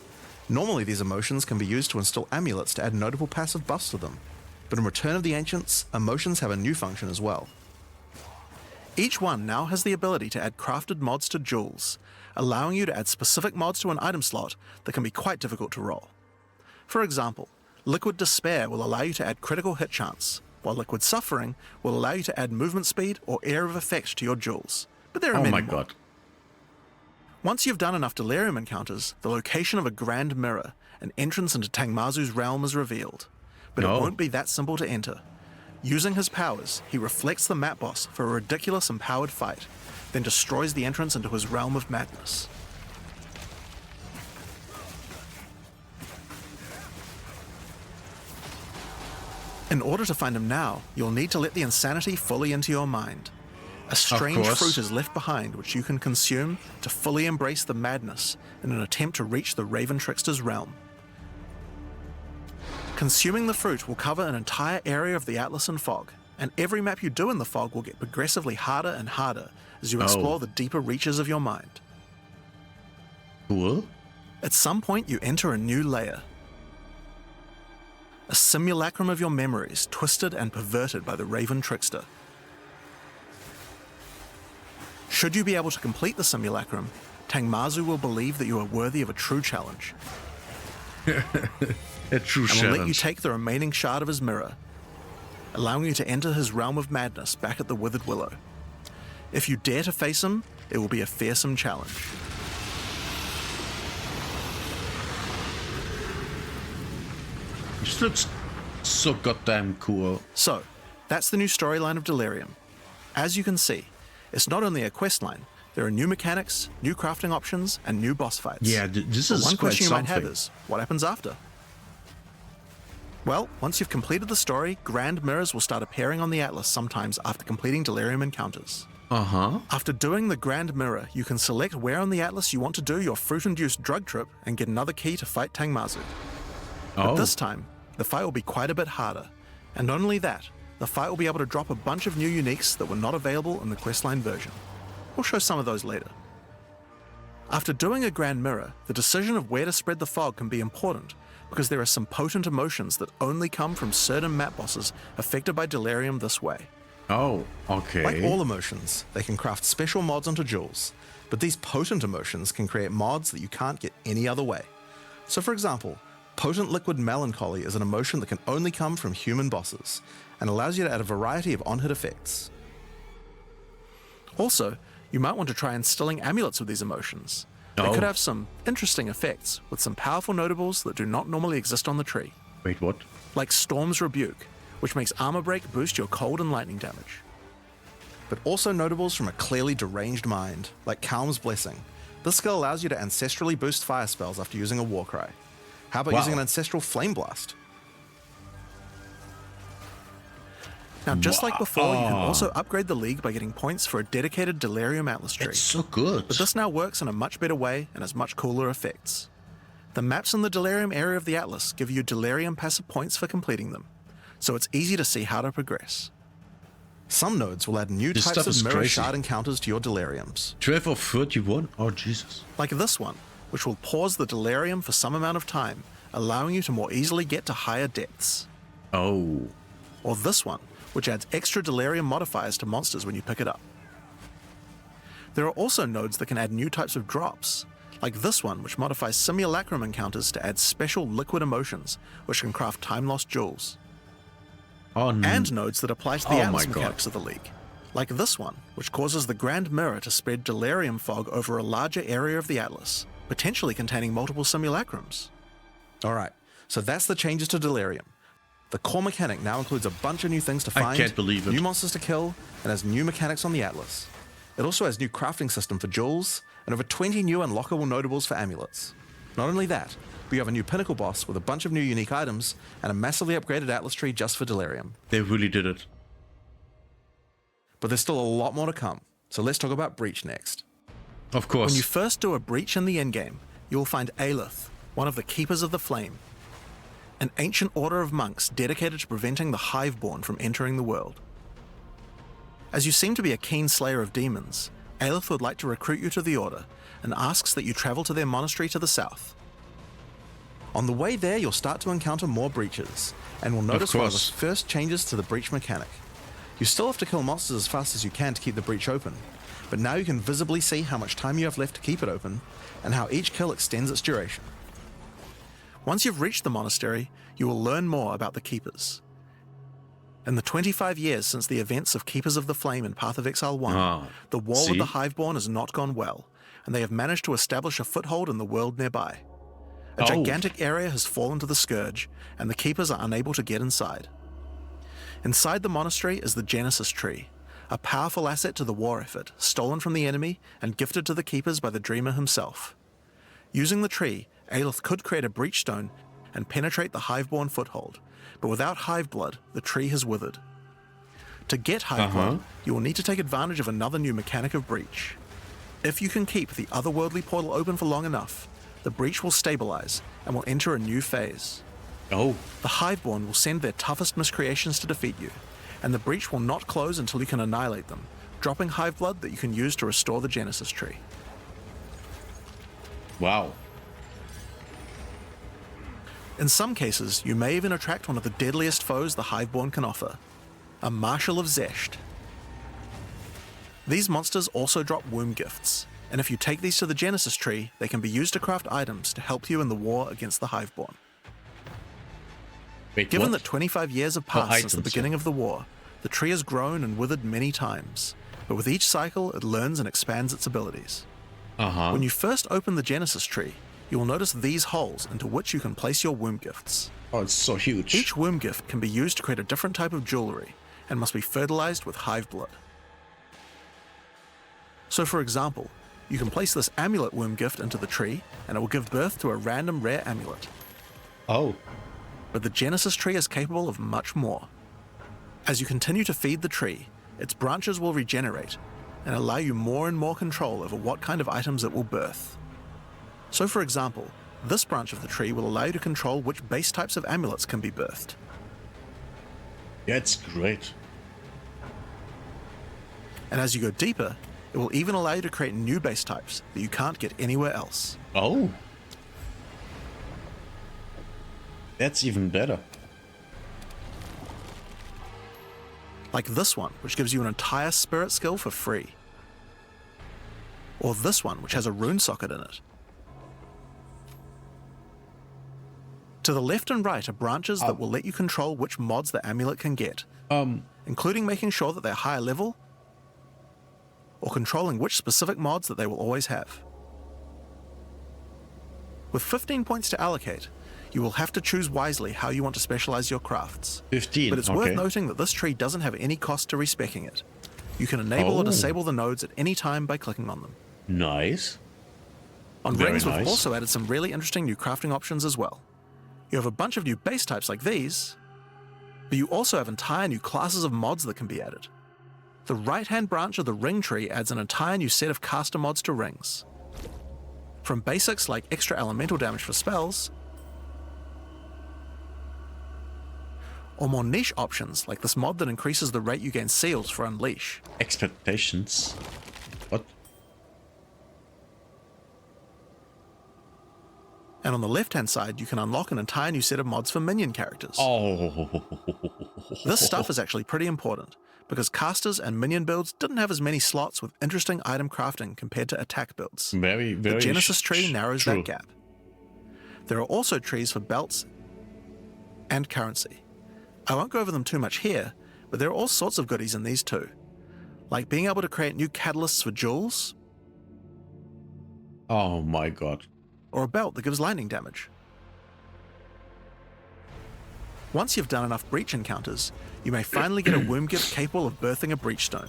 Normally these emotions can be used to install amulets to add notable passive buffs to them, but in Return of the Ancients, emotions have a new function as well. Each one now has the ability to add crafted mods to jewels, allowing you to add specific mods to an item slot that can be quite difficult to roll. For example, Liquid Despair will allow you to add critical hit chance, while Liquid Suffering will allow you to add movement speed or Air of Effect to your jewels. But there are Oh many my more. God. Once you've done enough delirium encounters, the location of a grand mirror, an entrance into Tangmazu's realm, is revealed. But Oh. it won't be that simple to enter. Using his powers, he reflects the map boss for a ridiculous empowered fight, then destroys the entrance into his realm of madness. In order to find him now, you'll need to let the insanity fully into your mind. A strange course. fruit is left behind which you can consume to fully embrace the madness in an attempt to reach the Raven Trickster's realm. Consuming the fruit will cover an entire area of the Atlas in fog, and every map you do in the fog will get progressively harder and harder as you explore the deeper reaches of your mind. Cool. At some point you enter a new layer. A simulacrum of your memories, twisted and perverted by the Raven Trickster. Should you be able to complete the simulacrum, Tangmazu will believe that you are worthy of a true challenge, A true and will let you challenge. take the remaining shard of his mirror, allowing you to enter his realm of madness back at the Withered Willow. If you dare to face him, it will be a fearsome challenge. This looks so goddamn cool. So, that's the new storyline of Delirium. As you can see, it's not only a quest line, there are new mechanics, new crafting options, and new boss fights. Yeah, this But is one quite question you might have something. is, what happens after? Well, once you've completed the story, grand mirrors will start appearing on the Atlas sometimes after completing Delirium encounters. Uh-huh. After doing the grand mirror, you can select where on the Atlas you want to do your fruit-induced drug trip and get another key to fight Tangmazu. But Oh. this time, the fight will be quite a bit harder. And not only that, the fight will be able to drop a bunch of new uniques that were not available in the questline version. We'll show some of those later. After doing a grand mirror, the decision of where to spread the fog can be important because there are some potent emotions that only come from certain map bosses affected by Delirium this way. Oh, okay. Like all emotions, they can craft special mods onto jewels, but these potent emotions can create mods that you can't get any other way. So for example, Potent liquid melancholy is an emotion that can only come from human bosses, and allows you to add a variety of on-hit effects. Also, you might want to try instilling amulets with these emotions. They could have some interesting effects, with some powerful notables that do not normally exist on the tree. Wait, what? Like Storm's Rebuke, which makes Armor Break boost your cold and lightning damage. But also notables from a clearly deranged mind, like Calm's Blessing. This skill allows you to ancestrally boost fire spells after using a Warcry. How about using an Ancestral Flame Blast? Now, just like before, you can also upgrade the League by getting points for a dedicated Delirium Atlas tree. It's so good. But this now works in a much better way and has much cooler effects. The maps in the Delirium area of the Atlas give you Delirium passive points for completing them, so it's easy to see how to progress. Some nodes will add new This types stuff of is mirror crazy. shard encounters to your Deliriums, 12 of 31? Oh, Jesus. like this one, which will pause the Delirium for some amount of time, allowing you to more easily get to higher depths. Oh. Or this one, which adds extra Delirium modifiers to monsters when you pick it up. There are also nodes that can add new types of drops, like this one, which modifies Simulacrum encounters to add special liquid emotions, which can craft time-lost jewels. Oh, no. And nodes that apply to the Oh Atlas my God. mechanics of the League, like this one, which causes the Grand Mirror to spread Delirium fog over a larger area of the Atlas, potentially containing multiple Simulacrums. Alright, so that's the changes to Delirium. The core mechanic now includes a bunch of new things to I find, can't believe it. new monsters to kill, and has new mechanics on the Atlas. It also has new crafting system for jewels, and over 20 new unlockable notables for amulets. Not only that, but you have a new pinnacle boss with a bunch of new unique items, and a massively upgraded Atlas tree just for Delirium. They really did it. But there's still a lot more to come, so let's talk about Breach next. Of course. When you first do a Breach in the endgame, you will find Aelith, one of the Keepers of the Flame, an ancient order of monks dedicated to preventing the Hiveborn from entering the world. As you seem to be a keen slayer of demons, Aelith would like to recruit you to the order and asks that you travel to their monastery to the south. On the way there, you'll start to encounter more breaches, and will notice one of the course. first changes to the breach mechanic. You still have to kill monsters as fast as you can to keep the breach open, but now you can visibly see how much time you have left to keep it open, and how each kill extends its duration. Once you've reached the monastery, you will learn more about the Keepers. In the 25 years since the events of Keepers of the Flame in Path of Exile 1, the war with the Hiveborn has not gone well, and they have managed to establish a foothold in the world nearby. A gigantic area has fallen to the Scourge, and the Keepers are unable to get inside. Inside the monastery is the Genesis Tree, a powerful asset to the war effort, stolen from the enemy and gifted to the Keepers by the Dreamer himself. Using the tree, Aelith could create a breach stone and penetrate the Hiveborn foothold, but without Hive Blood, the tree has withered. To get Hive Blood, you will need to take advantage of another new mechanic of breach. If you can keep the otherworldly portal open for long enough, the breach will stabilize and will enter a new phase. Oh. The Hiveborn will send their toughest miscreations to defeat you, and the breach will not close until you can annihilate them, dropping Hive Blood that you can use to restore the Genesis Tree. Wow. In some cases, you may even attract one of the deadliest foes the Hiveborn can offer, a Marshal of Zesht. These monsters also drop womb gifts, and if you take these to the Genesis Tree, they can be used to craft items to help you in the war against the Hiveborn. Wait, Given what? that 25 years have passed since the items, beginning of the war, the tree has grown and withered many times, but with each cycle it learns and expands its abilities. When you first open the Genesis Tree, you will notice these holes into which you can place your womb gifts. Oh, it's so huge. Each womb gift can be used to create a different type of jewelry and must be fertilized with Hive Blood. So for example, you can place this amulet womb gift into the tree and it will give birth to a random rare amulet. Oh. But the Genesis Tree is capable of much more. As you continue to feed the tree, its branches will regenerate and allow you more and more control over what kind of items it will birth. So for example, this branch of the tree will allow you to control which base types of amulets can be birthed. That's great. And as you go deeper, it will even allow you to create new base types that you can't get anywhere else. Oh. That's even better. Like this one, which gives you an entire spirit skill for free. Or this one, which has a rune socket in it. To the left and right are branches that will let you control which mods the amulet can get, including making sure that they're higher level, or controlling which specific mods that they will always have. With 15 points to allocate, you will have to choose wisely how you want to specialize your crafts. 15, But it's okay. worth noting that this tree doesn't have any cost to respecing it. You can enable or disable the nodes at any time by clicking on them. Nice. On Very rings, nice. we've also added some really interesting new crafting options as well. You have a bunch of new base types like these, but you also have entire new classes of mods that can be added. The right-hand branch of the ring tree adds an entire new set of caster mods to rings. From basics like extra elemental damage for spells, or more niche options like this mod that increases the rate you gain seals for Unleash. Expectations. What? And on the left-hand side, you can unlock an entire new set of mods for minion characters. Oh. This stuff is actually pretty important, because casters and minion builds didn't have as many slots with interesting item crafting compared to attack builds. Very, very The Genesis tree narrows true. that gap. There are also trees for belts and currency. I won't go over them too much here, but there are all sorts of goodies in these too, like being able to create new catalysts for jewels, Oh my god. or a belt that gives lightning damage. Once you've done enough breach encounters, you may finally get a womb gift capable of birthing a breach stone.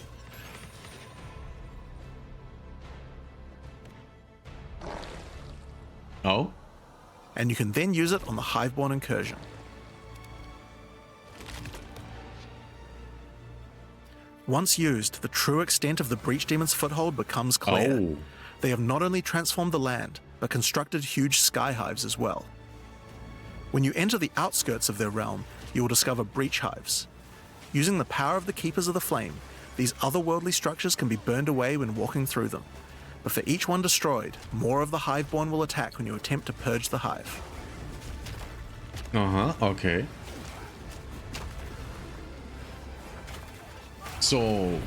Oh? And you can then use it on the Hiveborn incursion. Once used, the true extent of the Breach Demon's foothold becomes clear. Oh. They have not only transformed the land, but constructed huge sky hives as well. When you enter the outskirts of their realm, you will discover breach hives. Using the power of the Keepers of the Flame, these otherworldly structures can be burned away when walking through them. But for each one destroyed, more of the Hiveborn will attack when you attempt to purge the hive. Uh-huh, okay. So,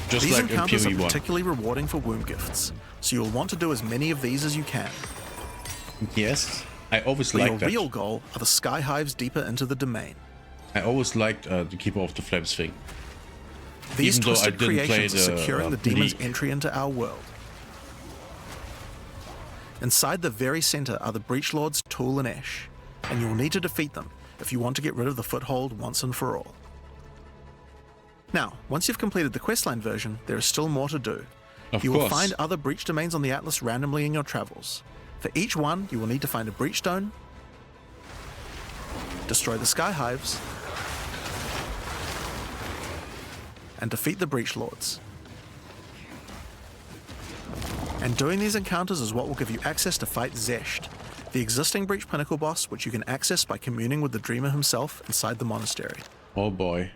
just These like in encounters are PoE1. particularly rewarding for womb gifts, so you'll want to do as many of these as you can. Yes, I always But your liked that. real goal are the sky hives deeper into the domain. I always liked the Keeper of the Flames thing. These Even though I twisted didn't play creations are the, securing the demon's League. entry into our world. Inside the very center are the Breach Lords Tool and Ash, and you will need to defeat them if you want to get rid of the foothold once and for all. Now, once you've completed the questline version, there is still more to do. Of You will course. find other breach domains on the Atlas randomly in your travels. For each one, you will need to find a breach stone, destroy the sky hives, and defeat the breach lords. And doing these encounters is what will give you access to fight Zesht, the existing breach pinnacle boss, which you can access by communing with the Dreamer himself inside the monastery. Oh boy.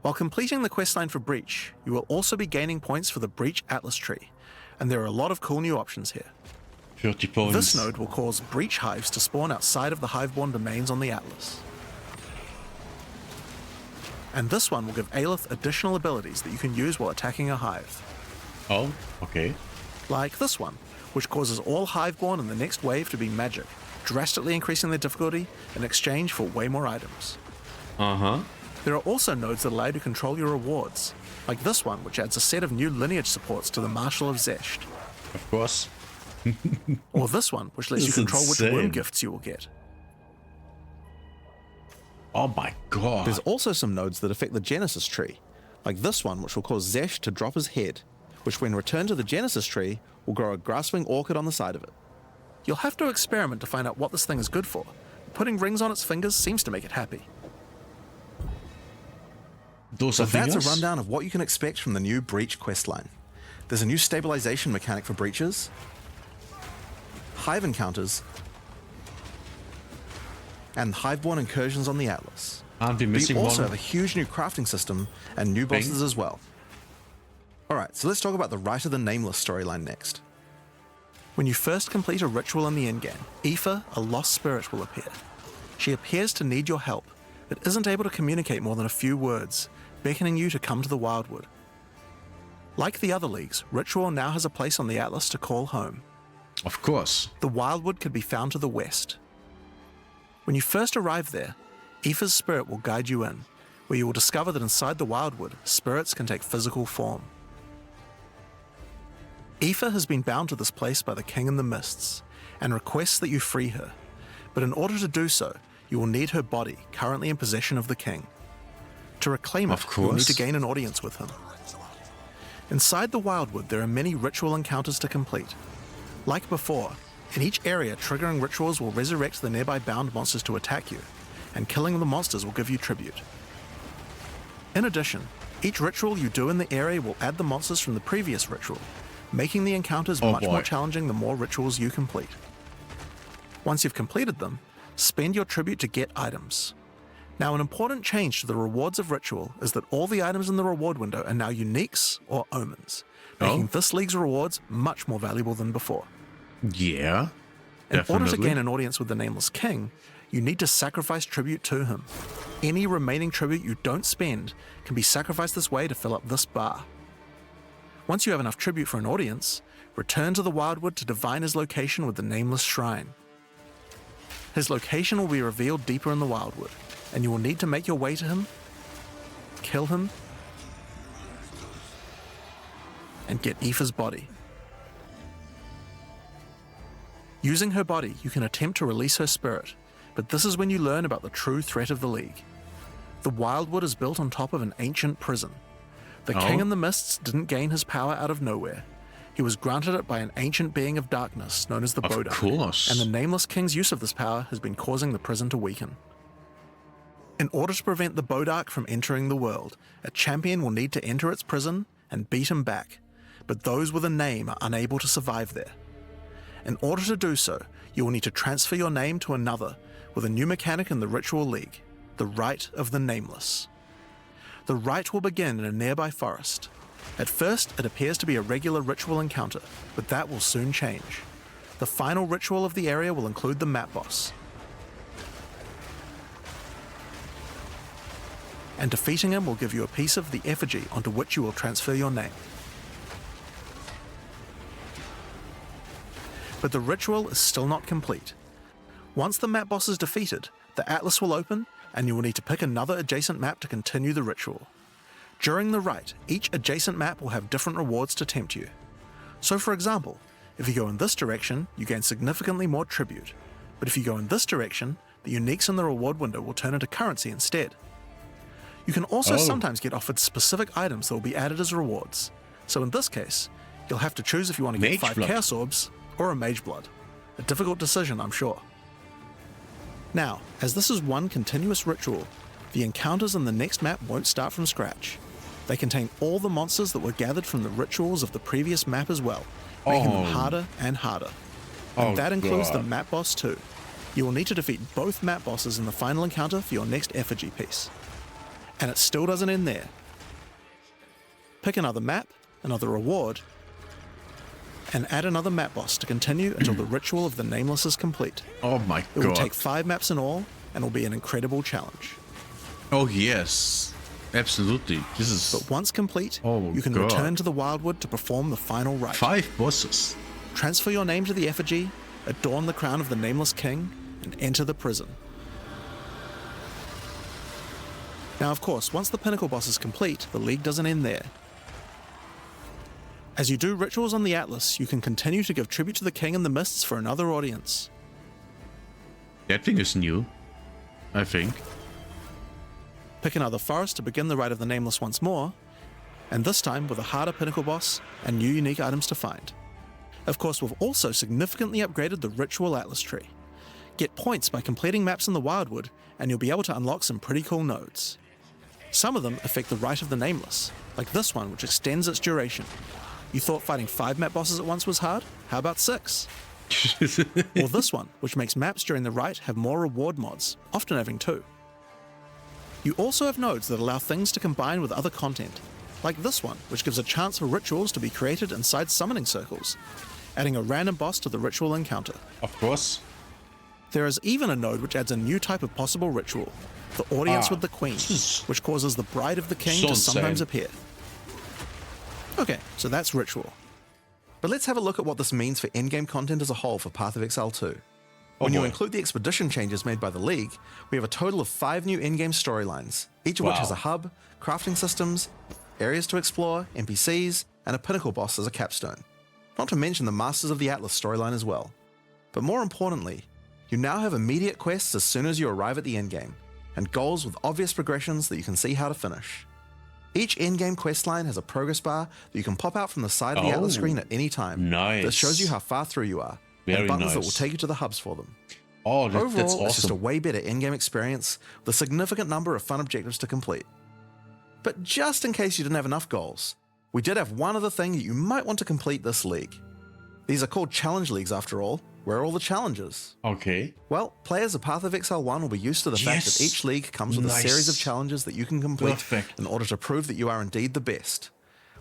While completing the questline for Breach, you will also be gaining points for the Breach Atlas tree, and there are a lot of cool new options here. 30 points. This node will cause breach hives to spawn outside of the Hiveborn domains on the Atlas. And this one will give Aelith additional abilities that you can use while attacking a hive. Oh, okay. Like this one, which causes all Hiveborn in the next wave to be magic, drastically increasing their difficulty in exchange for way more items. Uh-huh. There are also nodes that allow you to control your rewards, like this one, which adds a set of new lineage supports to the Marshal of Zesht. Of course. Or this one, which lets you This is control which insane. womb gifts you will get. Oh my god. There's also some nodes that affect the Genesis tree, like this one, which will cause Zesht to drop his head, which when returned to the Genesis tree, will grow a grasping orchid on the side of it. You'll have to experiment to find out what this thing is good for. Putting rings on its fingers seems to make it happy. Those So are that's a fingers? rundown of what you can expect from the new Breach questline. There's a new stabilization mechanic for breaches, hive encounters, and Hiveborn incursions on the Atlas. Aren't we But missing you also one? have a huge new crafting system and new bosses as well. Alright, so let's talk about the Rite of the Nameless storyline next. When you first complete a ritual in the endgame, Aoife, a lost spirit, will appear. She appears to need your help, but isn't able to communicate more than a few words, beckoning you to come to the Wildwood. Like the other leagues, Ritual now has a place on the Atlas to call home. Of course. The Wildwood could be found to the west. When you first arrive there, Aoife's spirit will guide you in, where you will discover that inside the Wildwood, spirits can take physical form. Aoife has been bound to this place by the King in the Mists, and requests that you free her, but in order to do so, you will need her body currently in possession of the King. To reclaim it, you will need to gain an audience with him. Inside the Wildwood, there are many ritual encounters to complete. Like before, in each area, triggering rituals will resurrect the nearby bound monsters to attack you, and killing the monsters will give you tribute. In addition, each ritual you do in the area will add the monsters from the previous ritual, making the encounters much more challenging the more rituals you complete. Once you've completed them, spend your tribute to get items. Now, an important change to the rewards of Ritual is that all the items in the reward window are now uniques or omens, making this league's rewards much more valuable than before. Yeah, In order to gain an audience with the Nameless King, you need to sacrifice tribute to him. Any remaining tribute you don't spend can be sacrificed this way to fill up this bar. Once you have enough tribute for an audience, return to the Wildwood to divine his location with the Nameless Shrine. His location will be revealed deeper in the Wildwood, and you will need to make your way to him, kill him, and get Aoife's body. Using her body, you can attempt to release her spirit, but this is when you learn about the true threat of the League. The Wildwood is built on top of an ancient prison. The King in the Mists didn't gain his power out of nowhere. He was granted it by an ancient being of darkness known as the Bodark. Of course. And the Nameless King's use of this power has been causing the prison to weaken. In order to prevent the Bodark from entering the world, a champion will need to enter its prison and beat him back, but those with a name are unable to survive there. In order to do so, you will need to transfer your name to another with a new mechanic in the Ritual League, the Rite of the Nameless. The rite will begin in a nearby forest. At first, it appears to be a regular ritual encounter, but that will soon change. The final ritual of the area will include the map boss. And defeating him will give you a piece of the effigy onto which you will transfer your name. But the ritual is still not complete. Once the map boss is defeated, the atlas will open, and you will need to pick another adjacent map to continue the ritual. During the rite, each adjacent map will have different rewards to tempt you. So for example, if you go in this direction, you gain significantly more tribute. But if you go in this direction, the uniques in the reward window will turn into currency instead. You can also sometimes get offered specific items that will be added as rewards. So in this case, you'll have to choose if you want to get 5 Chaos Orbs or a Mage Blood. A difficult decision, I'm sure. Now, as this is one continuous ritual, the encounters in the next map won't start from scratch. They contain all the monsters that were gathered from the rituals of the previous map as well, making them harder and harder. And that includes the map boss too. You will need to defeat both map bosses in the final encounter for your next effigy piece. And it still doesn't end there. Pick another map, another reward, and add another map boss to continue until the ritual of the Nameless is complete. Oh my It god. will take 5 maps in all, and will be an incredible challenge. Oh yes, absolutely. This is But once complete, Oh, you can God. return to the Wildwood to perform the final rite. 5 bosses. Transfer your name to the effigy, adorn the crown of the Nameless King, and enter the prison. Now of course, once the Pinnacle boss is complete, the League doesn't end there. As you do rituals on the Atlas, you can continue to give tribute to the King in the Mists for another audience. That thing is new, I think. Pick another forest to begin the Rite of the Nameless once more, and this time with a harder Pinnacle boss and new unique items to find. Of course, we've also significantly upgraded the Ritual Atlas tree. Get points by completing maps in the Wildwood, and you'll be able to unlock some pretty cool nodes. Some of them affect the Rite of the Nameless, like this one, which extends its duration. You thought fighting 5 map bosses at once was hard? How about 6? Or this one, which makes maps during the rite have more reward mods, often having 2. You also have nodes that allow things to combine with other content, like this one, which gives a chance for rituals to be created inside summoning circles, adding a random boss to the ritual encounter. Of course. There is even a node which adds a new type of possible ritual, the Audience with the Queen, which causes the Bride of the King So to sometimes insane. appear. Okay, so that's Ritual. But let's have a look at what this means for endgame content as a whole for Path of Exile 2. When you boy. include the expedition changes made by the League, we have a total of 5 new in-game storylines, each of which has a hub, crafting systems, areas to explore, NPCs, and a pinnacle boss as a capstone. Not to mention the Masters of the Atlas storyline as well. But more importantly, you now have immediate quests as soon as you arrive at the endgame, and goals with obvious progressions that you can see how to finish. Each in-game questline has a progress bar that you can pop out from the side of the Atlas screen at any time. Nice. That shows you how far through you are, Very and buttons that nice. will take you to the hubs for them. Oh, Overall, that's it's just a awesome. way better in-game experience with a significant number of fun objectives to complete. But just in case you didn't have enough goals, we did have one other thing that you might want to complete this league. These are called challenge leagues after all. Where are all the challenges? Okay. Well, players of Path of Exile 1 will be used to the fact Yes. that each league comes with a Nice. series of challenges that you can complete Perfect. in order to prove that you are indeed the best.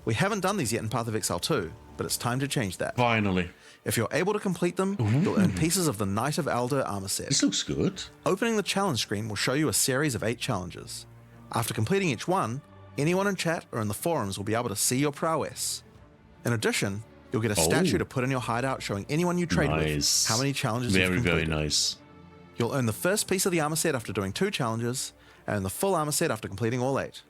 We haven't done these yet in Path of Exile 2, but it's time to change that. Finally. If you're able to complete them, you'll earn pieces of the Knight of Alder armor set. This looks good. Opening the challenge screen will show you a series of 8 challenges. After completing each one, anyone in chat or in the forums will be able to see your prowess. In addition, you'll get a statue to put in your hideout showing anyone you trade Nice. with how many challenges Very, you've very completed. nice. You'll earn the first piece of the armor set after doing 2 challenges, and the full armor set after completing all 8.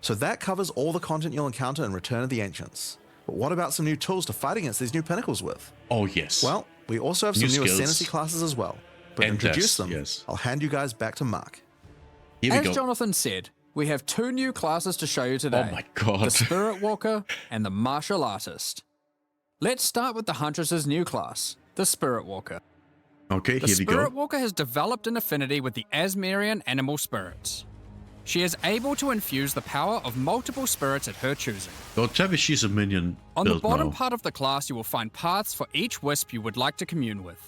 So that covers all the content you'll encounter in Return of the Ancients. But what about some new tools to fight against these new pinnacles with? Oh, yes. Well, we also have some New new skills. Ascendancy classes as well. But to And introduce tests, them, yes. I'll hand you guys back to Mark. Here we As go. Jonathan said, we have 2 new classes to show you today. Oh my God. The Spirit Walker and the Martial Artist. Let's start with the Huntress's new class, the Spirit Walker. Okay, The here we Spirit go. Walker has developed an affinity with the Asmerian animal spirits. She is able to infuse the power of multiple spirits at her choosing. Don't tell me she's a minion On the build bottom now. part of the class, you will find paths for each wisp you would like to commune with,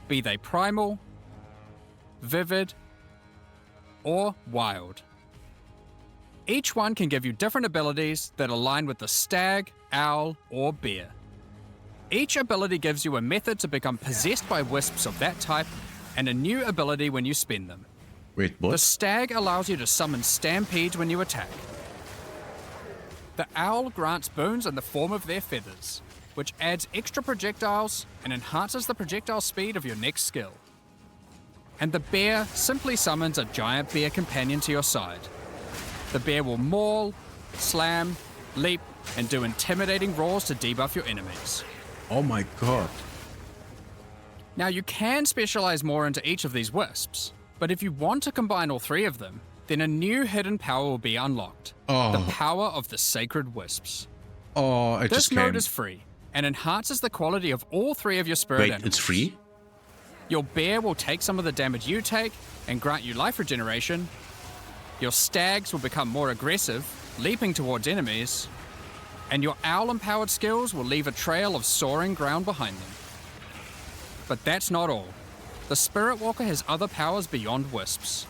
be they primal, vivid, or wild. Each one can give you different abilities that align with the stag, owl, or bear. Each ability gives you a method to become possessed by wisps of that type, and a new ability when you spend them. Wait, The what? stag allows you to summon stampedes when you attack. The owl grants boons in the form of their feathers, which adds extra projectiles and enhances the projectile speed of your next skill. And the bear simply summons a giant bear companion to your side. The bear will maul, slam, leap, and do intimidating roars to debuff your enemies. Oh my God. Now you can specialize more into each of these wisps, but if you want to combine all 3 of them, then a new hidden power will be unlocked. The power of the Sacred Wisps. Oh, I This just mode came. is free and enhances the quality of all 3 of your spirit Wait, animals. it's free? Your bear will take some of the damage you take and grant you life regeneration. Your stags will become more aggressive, leaping towards enemies. And your owl-empowered skills will leave a trail of soaring ground behind them. But that's not all. The Spirit Walker has other powers beyond wisps,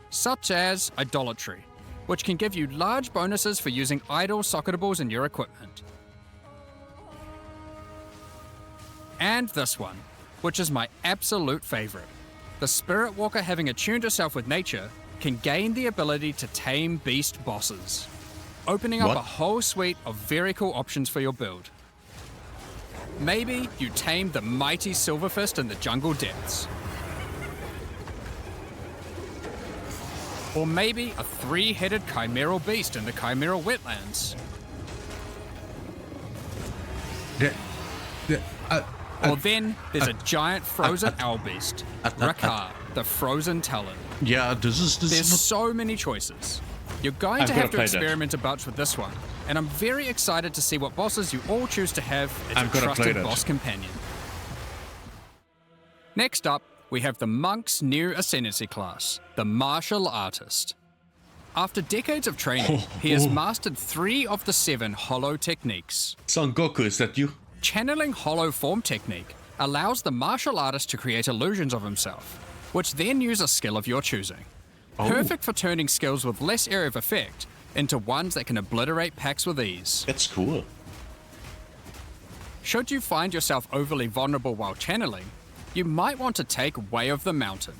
such as Idolatry, which can give you large bonuses for using idol socketables in your equipment. And this one, which is my absolute favorite. The Spirit Walker, having attuned herself with nature, can gain the ability to tame beast bosses, opening up What? a whole suite of very cool options for your build. Maybe you tame the mighty Silverfist in the jungle depths. Or maybe a 3-headed chimeral beast in the chimeral wetlands. Or then there's a giant frozen owl beast, Rakar, the frozen talon. Yeah, this is There's not... so many choices. You're going I've to gotta have to play that. experiment a bunch with this one, and I'm very excited to see what bosses you all choose to have as I've a gotta play trusted that. boss companion. Next up, we have the Monk's new Ascendancy class, the Martial Artist. After decades of training, he has mastered 3 of the 7 Hollow techniques. Son Goku, is that you? Channeling Hollow Form technique allows the martial artist to create illusions of himself, which then use a skill of your choosing. Perfect for turning skills with less area of effect into ones that can obliterate packs with ease. That's cool. Should you find yourself overly vulnerable while channeling, you might want to take Way of the Mountain,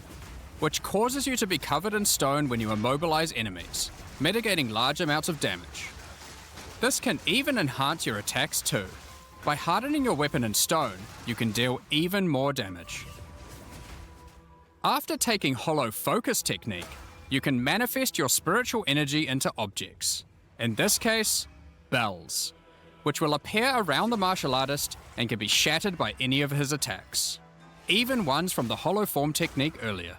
which causes you to be covered in stone when you immobilize enemies, mitigating large amounts of damage. This can even enhance your attacks too. By hardening your weapon in stone, you can deal even more damage. After taking Hollow Focus technique, you can manifest your spiritual energy into objects. In this case, bells, which will appear around the martial artist and can be shattered by any of his attacks, even ones from the Hollow Form technique earlier.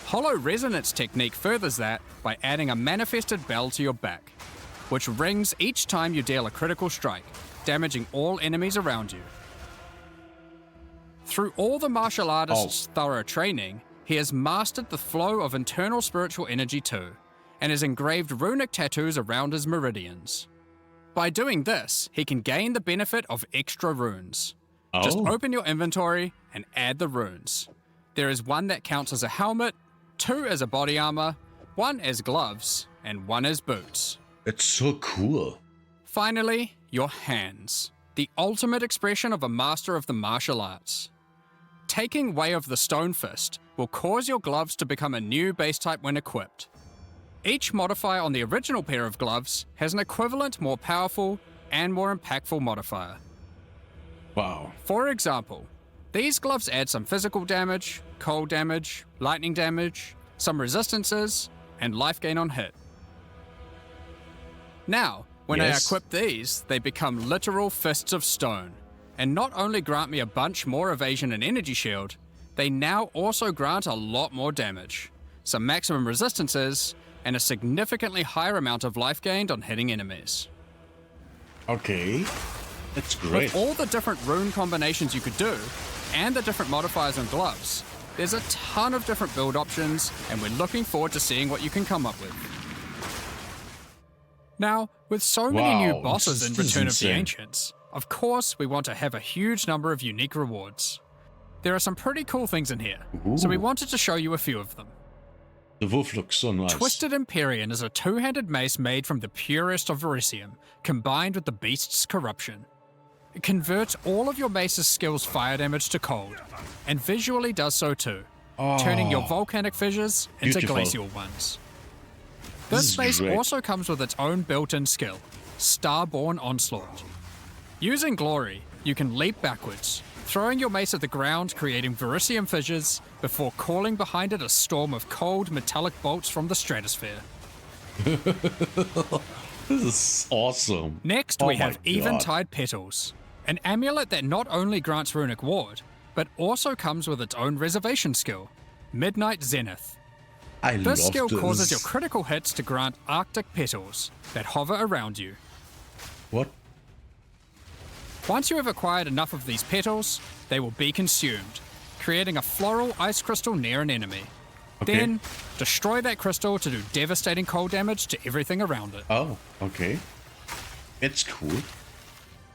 Hollow Resonance technique furthers that by adding a manifested bell to your back, which rings each time you deal a critical strike, damaging all enemies around you. Through all the martial artist's thorough training, he has mastered the flow of internal spiritual energy too, and has engraved runic tattoos around his meridians. By doing this, he can gain the benefit of extra runes. Just open your inventory and add the runes. There is one that counts as a helmet, 2 as a body armor, 1 as gloves, and 1 as boots. It's so cool. Finally, your hands, the ultimate expression of a master of the martial arts. Taking Way of the Stone Fist will cause your gloves to become a new base type when equipped. Each modifier on the original pair of gloves has an equivalent, more powerful, and more impactful modifier. Wow. For example, these gloves add some physical damage, cold damage, lightning damage, some resistances, and life gain on hit. Now, when I equip these, they become literal fists of stone, and not only grant me a bunch more evasion and energy shield, they now also grant a lot more damage, some maximum resistances, and a significantly higher amount of life gained on hitting enemies. Okay. That's great. With all the different rune combinations you could do, and the different modifiers on gloves, there's a ton of different build options, and we're looking forward to seeing what you can come up with. Now, with so many new bosses in Return of the Ancients, of course we want to have a huge number of unique rewards. There are some pretty cool things in here, so we wanted to show you a few of them. The wolf looks so nice. Twisted Empyrean is a two-handed mace made from the purest of Verisium, combined with the beast's corruption. It converts all of your mace's skills fire damage to cold, and visually does so too, turning your volcanic fissures into glacial ones. This mace also comes with its own built-in skill, Starborn Onslaught. Using Glory, you can leap backwards, throwing your mace at the ground, creating Verisium fissures, before calling behind it a storm of cold, metallic bolts from the stratosphere. This is awesome. Next, we have Eventide Petals, an amulet that not only grants runic ward, but also comes with its own reservation skill, Midnight Zenith. This skill causes your critical hits to grant Arctic petals that hover around you. What? Once you have acquired enough of these petals, they will be consumed, creating a floral ice crystal near an enemy. Then, destroy that crystal to do devastating cold damage to everything around it. Oh, okay. It's cool.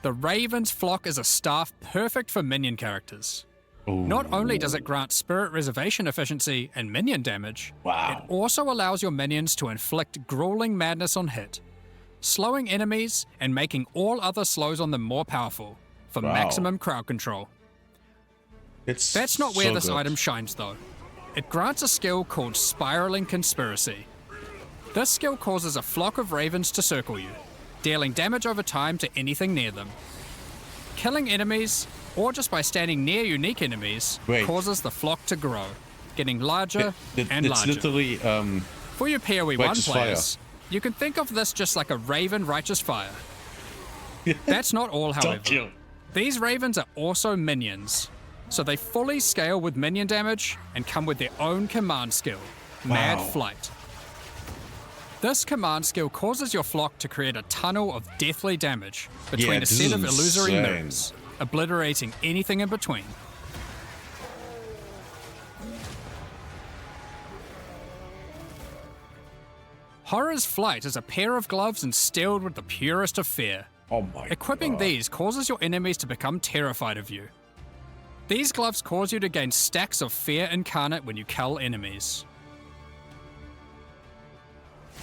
The Raven's Flock is a staff perfect for minion characters. Not only does it grant spirit reservation efficiency and minion damage, it also allows your minions to inflict grueling madness on hit, slowing enemies and making all other slows on them more powerful for maximum crowd control. That's not where this item shines though. It grants a skill called Spiraling Conspiracy. This skill causes a flock of ravens to circle you, dealing damage over time to anything near them. Killing enemies, or just by standing near unique enemies, causes the flock to grow, getting larger and larger. It's literally, for your PoE 1 players, fire. You can think of this just like a raven righteous fire. That's not all, however. These ravens are also minions, so they fully scale with minion damage and come with their own command skill, Mad Flight. This command skill causes your flock to create a tunnel of deathly damage between a set of illusory mirrors, obliterating anything in between. Horror's Flight is a pair of gloves instilled with the purest of fear. Equipping these causes your enemies to become terrified of you. These gloves cause you to gain stacks of fear incarnate when you cull enemies.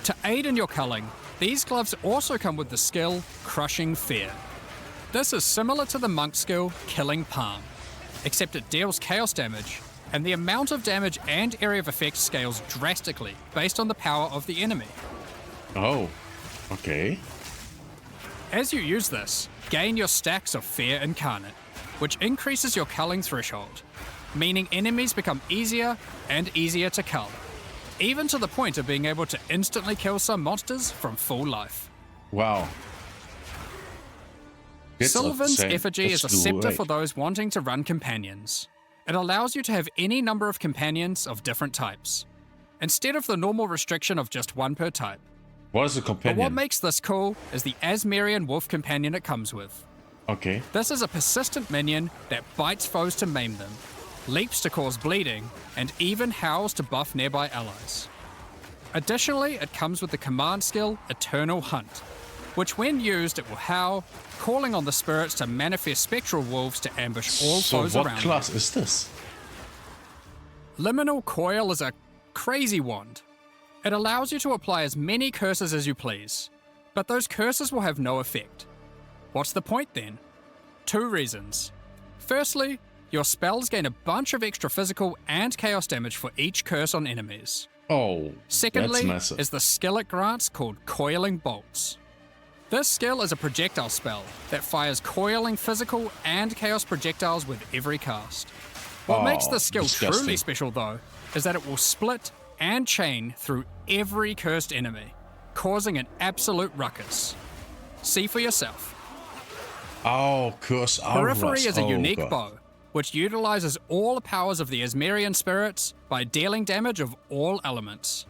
To aid in your culling, these gloves also come with the skill Crushing Fear. This is similar to the monk skill Killing Palm, except it deals chaos damage, and the amount of damage and area of effect scales drastically based on the power of the enemy. Oh, okay. As you use this, gain your stacks of Fear Incarnate, which increases your culling threshold, meaning enemies become easier and easier to cull, even to the point of being able to instantly kill some monsters from full life. Wow. That's Sylvan's insane. effigy That's is a scepter great. for those wanting to run companions. It allows you to have any number of companions of different types, instead of the normal restriction of just one per type. What is a But companion? what makes this cool is the Asmerian Wolf companion it comes with. Okay. This is a persistent minion that bites foes to maim them, leaps to cause bleeding, and even howls to buff nearby allies. Additionally, it comes with the command skill Eternal Hunt, which when used it will howl, calling on the spirits to manifest spectral wolves to ambush all So foes what around class is this? you. Liminal Coil is a crazy wand. It allows you to apply as many curses as you please, but those curses will have no effect. What's the point then? 2 reasons. Firstly, your spells gain a bunch of extra physical and chaos damage for each curse on enemies. Oh, Secondly, that's massive. is the skill it grants called Coiling Bolts. This skill is a projectile spell that fires coiling physical and chaos projectiles with every cast. What makes this skill disgusting. truly special though, is that it will split and chain through every cursed enemy, causing an absolute ruckus. See for yourself. Oh, curse Periphery is a oh, unique God. bow, which utilizes all the powers of the Asmerian spirits by dealing damage of all elements.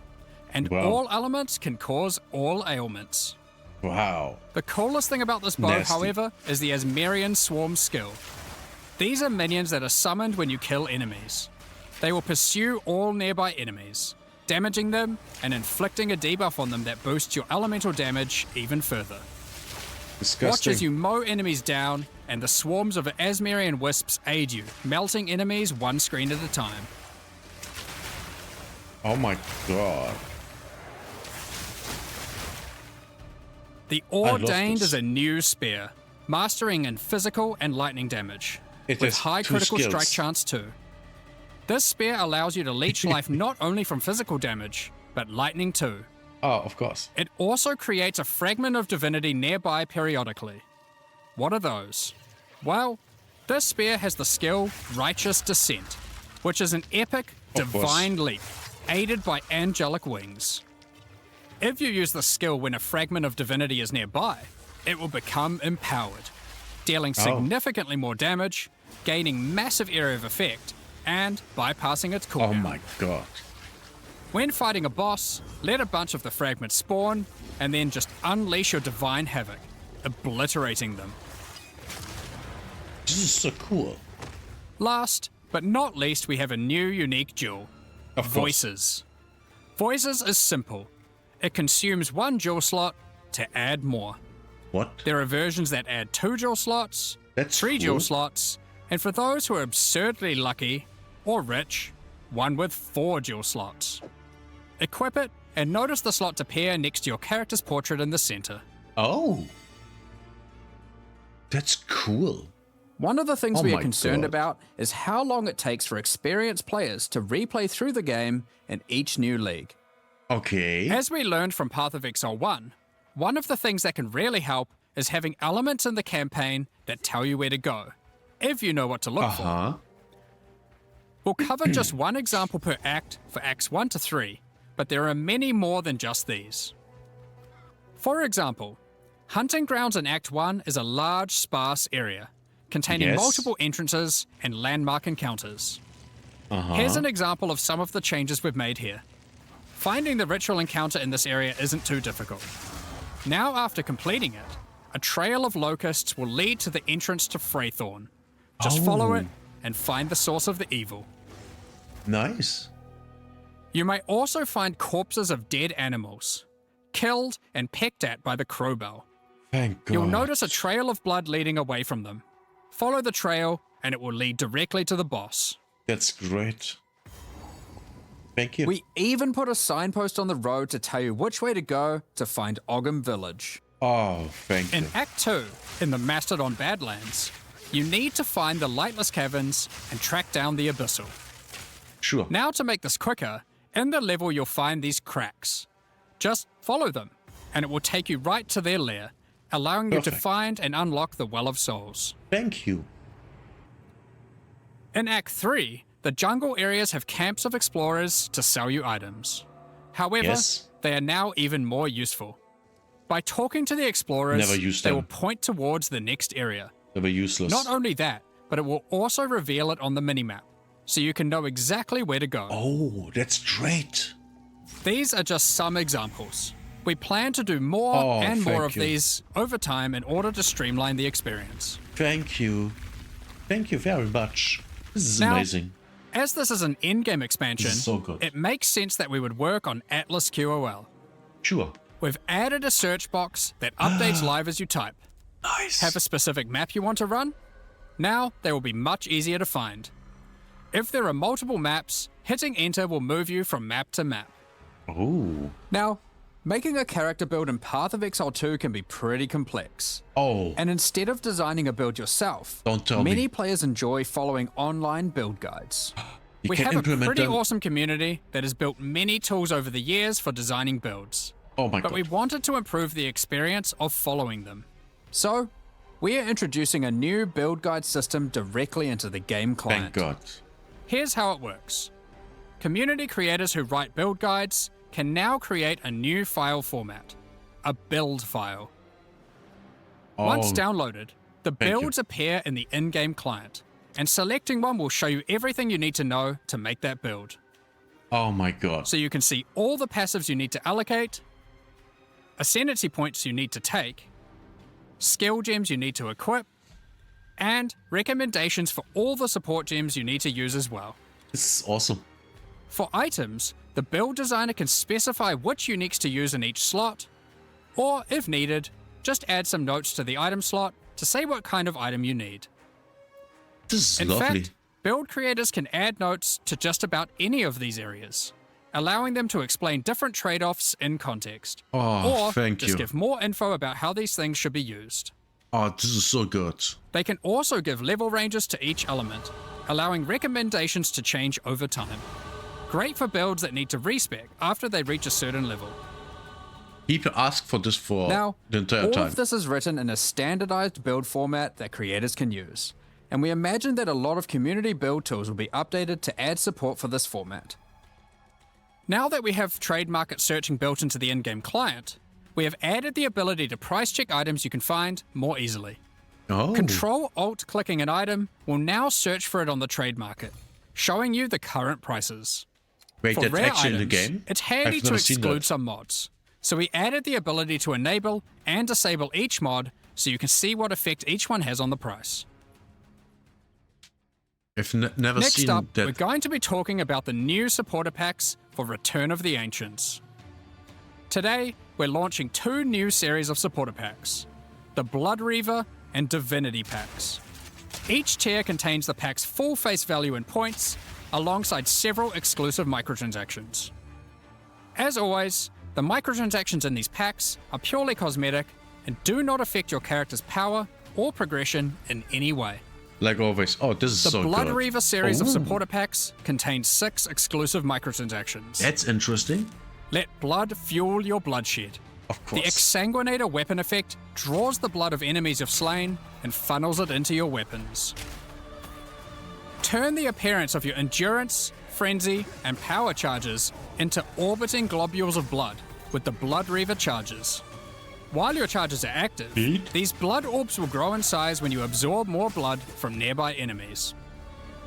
And Wow. all elements can cause all ailments. Wow. The coolest thing about this bow, Nasty. however, is the Asmerian Swarm skill. These are minions that are summoned when you kill enemies. They will pursue all nearby enemies, damaging them and inflicting a debuff on them that boosts your elemental damage even further. Disgusting. Watch as you mow enemies down, and the swarms of Asmerian wisps aid you, melting enemies one screen at a time. Oh my God. The love Ordained this. is a new spear, mastering in physical and lightning damage, It with has high 2 critical skills. strike chance too. This spear allows you to leech life not only from physical damage, but lightning too. Oh, of course. It also creates a fragment of divinity nearby periodically. What are those? Well, this spear has the skill Righteous Descent, which is an epic, Of course. divine leap, aided by angelic wings. If you use the skill when a fragment of divinity is nearby, it will become empowered, dealing significantly more damage, gaining massive area of effect, and bypassing its cooldown. Oh my God. When fighting a boss, let a bunch of the fragments spawn, and then just unleash your divine havoc, obliterating them. This is so cool. Last, but not least, we have a new unique jewel. Of course. Voices. Voices is simple. It consumes 1 jewel slot to add more. What? There are versions that add 2 jewel slots, That's 3 cool. jewel slots, and for those who are absurdly lucky or rich, one with 4 jewel slots. Equip it and notice the slot appear next to your character's portrait in the center. Oh. That's cool. One of the things Oh we are my concerned God. about is how long it takes for experienced players to replay through the game in each new league. Okay. As we learned from Path of Exile 1, one of the things that can really help is having elements in the campaign that tell you where to go, if you know what to look for. Uh-huh. We'll cover just one example per act for acts 1 to 3, but there are many more than just these. For example, Hunting Grounds in Act 1 is a large, sparse area, containing Yes. multiple entrances and landmark encounters. Here's an example of some of the changes we've made here. Finding the ritual encounter in this area isn't too difficult. Now after completing it, a trail of locusts will lead to the entrance to Freythorn. Just follow it and find the source of the evil. Nice. You may also find corpses of dead animals, killed and pecked at by the crowbell. Thank God. You'll notice a trail of blood leading away from them. Follow the trail and it will lead directly to the boss. That's great. Thank you. We even put a signpost on the road to tell you which way to go to find Ogham Village. Oh, thank In you. Act 2, in the Mastodon Badlands, you need to find the Lightless Caverns and track down the Abyssal. Sure. Now to make this quicker, in the level you'll find these cracks. Just follow them, and it will take you right to their lair, allowing you to Perfect. find and unlock the Well of Souls. Thank you. In Act 3, the jungle areas have camps of explorers to sell you items. However, Yes. they are now even more useful. By talking to the explorers, Never use they them. will point towards the next area. They were useless. Not only that, but it will also reveal it on the minimap, so you can know exactly where to go. Oh, that's great. These are just some examples. We plan to do more Oh, and more thank of you. these over time in order to streamline the experience. Thank you. Thank you very much. This is Now, amazing. As this is an in-game expansion, This is so good. it makes sense that we would work on Atlas QOL. Sure. We've added a search box that updates live as you type. Nice. Have a specific map you want to run? Now they will be much easier to find. If there are multiple maps, hitting enter will move you from map to map. Oh. Now, making a character build in Path of Exile 2 can be pretty complex. Oh. And instead of designing a build yourself, Don't tell me. many players enjoy following online build guides. You We can have a implement pretty them. awesome community that has built many tools over the years for designing builds. Oh my But god. we wanted to improve the experience of following them. So, we are introducing a new build guide system directly into the game client. Thank God. Here's how it works. Community creators who write build guides can now create a new file format, a build file. Once Oh, downloaded, the thank you. builds appear in the in-game client, and selecting one will show you everything you need to know to make that build. Oh my god. So you can see all the passives you need to allocate, ascendancy points you need to take, skill gems you need to equip, and recommendations for all the support gems you need to use as well. This is awesome. For items, the build designer can specify which uniques to use in each slot, or if needed, just add some notes to the item slot to say what kind of item you need. This is In lovely. fact, build creators can add notes to just about any of these areas, allowing them to explain different trade-offs in context. Oh, or thank just you. give more info about how these things should be used. Oh, this is so good. They can also give level ranges to each element, allowing recommendations to change over time. Great for builds that need to respec after they reach a certain level. People ask for this for Now, the entire all time. of this is written in a standardized build format that creators can use, and we imagine that a lot of community build tools will be updated to add support for this format. Now that we have trade market searching built into the in-game client, we have added the ability to price check items you can find more easily. Oh. Control-Alt-clicking an item will now search for it on the trade market, showing you the current prices. Wait, For that's rare actually items, in the game? it's handy I've to never seen exclude that. some mods. So we added the ability to enable and disable each mod so you can see what effect each one has on the price. I've never Next seen up, that. we're going to be talking about the new supporter packs for Return of the Ancients. Today, we're launching two new series of supporter packs, the Blood Reaver and Divinity packs. Each tier contains the pack's full face value in points, alongside several exclusive microtransactions. As always, the microtransactions in these packs are purely cosmetic and do not affect your character's power or progression in any way. Like always. Oh, this is The so Blood good. Reaver series of Ooh. supporter packs contains 6 exclusive microtransactions. That's interesting. Let blood fuel your bloodshed. Of The course. Exsanguinator weapon effect draws the blood of enemies you've slain and funnels it into your weapons. Turn the appearance of your endurance, frenzy, and power charges into orbiting globules of blood with the Blood Reaver charges. While your charges are active, Beat. these blood orbs will grow in size when you absorb more blood from nearby enemies.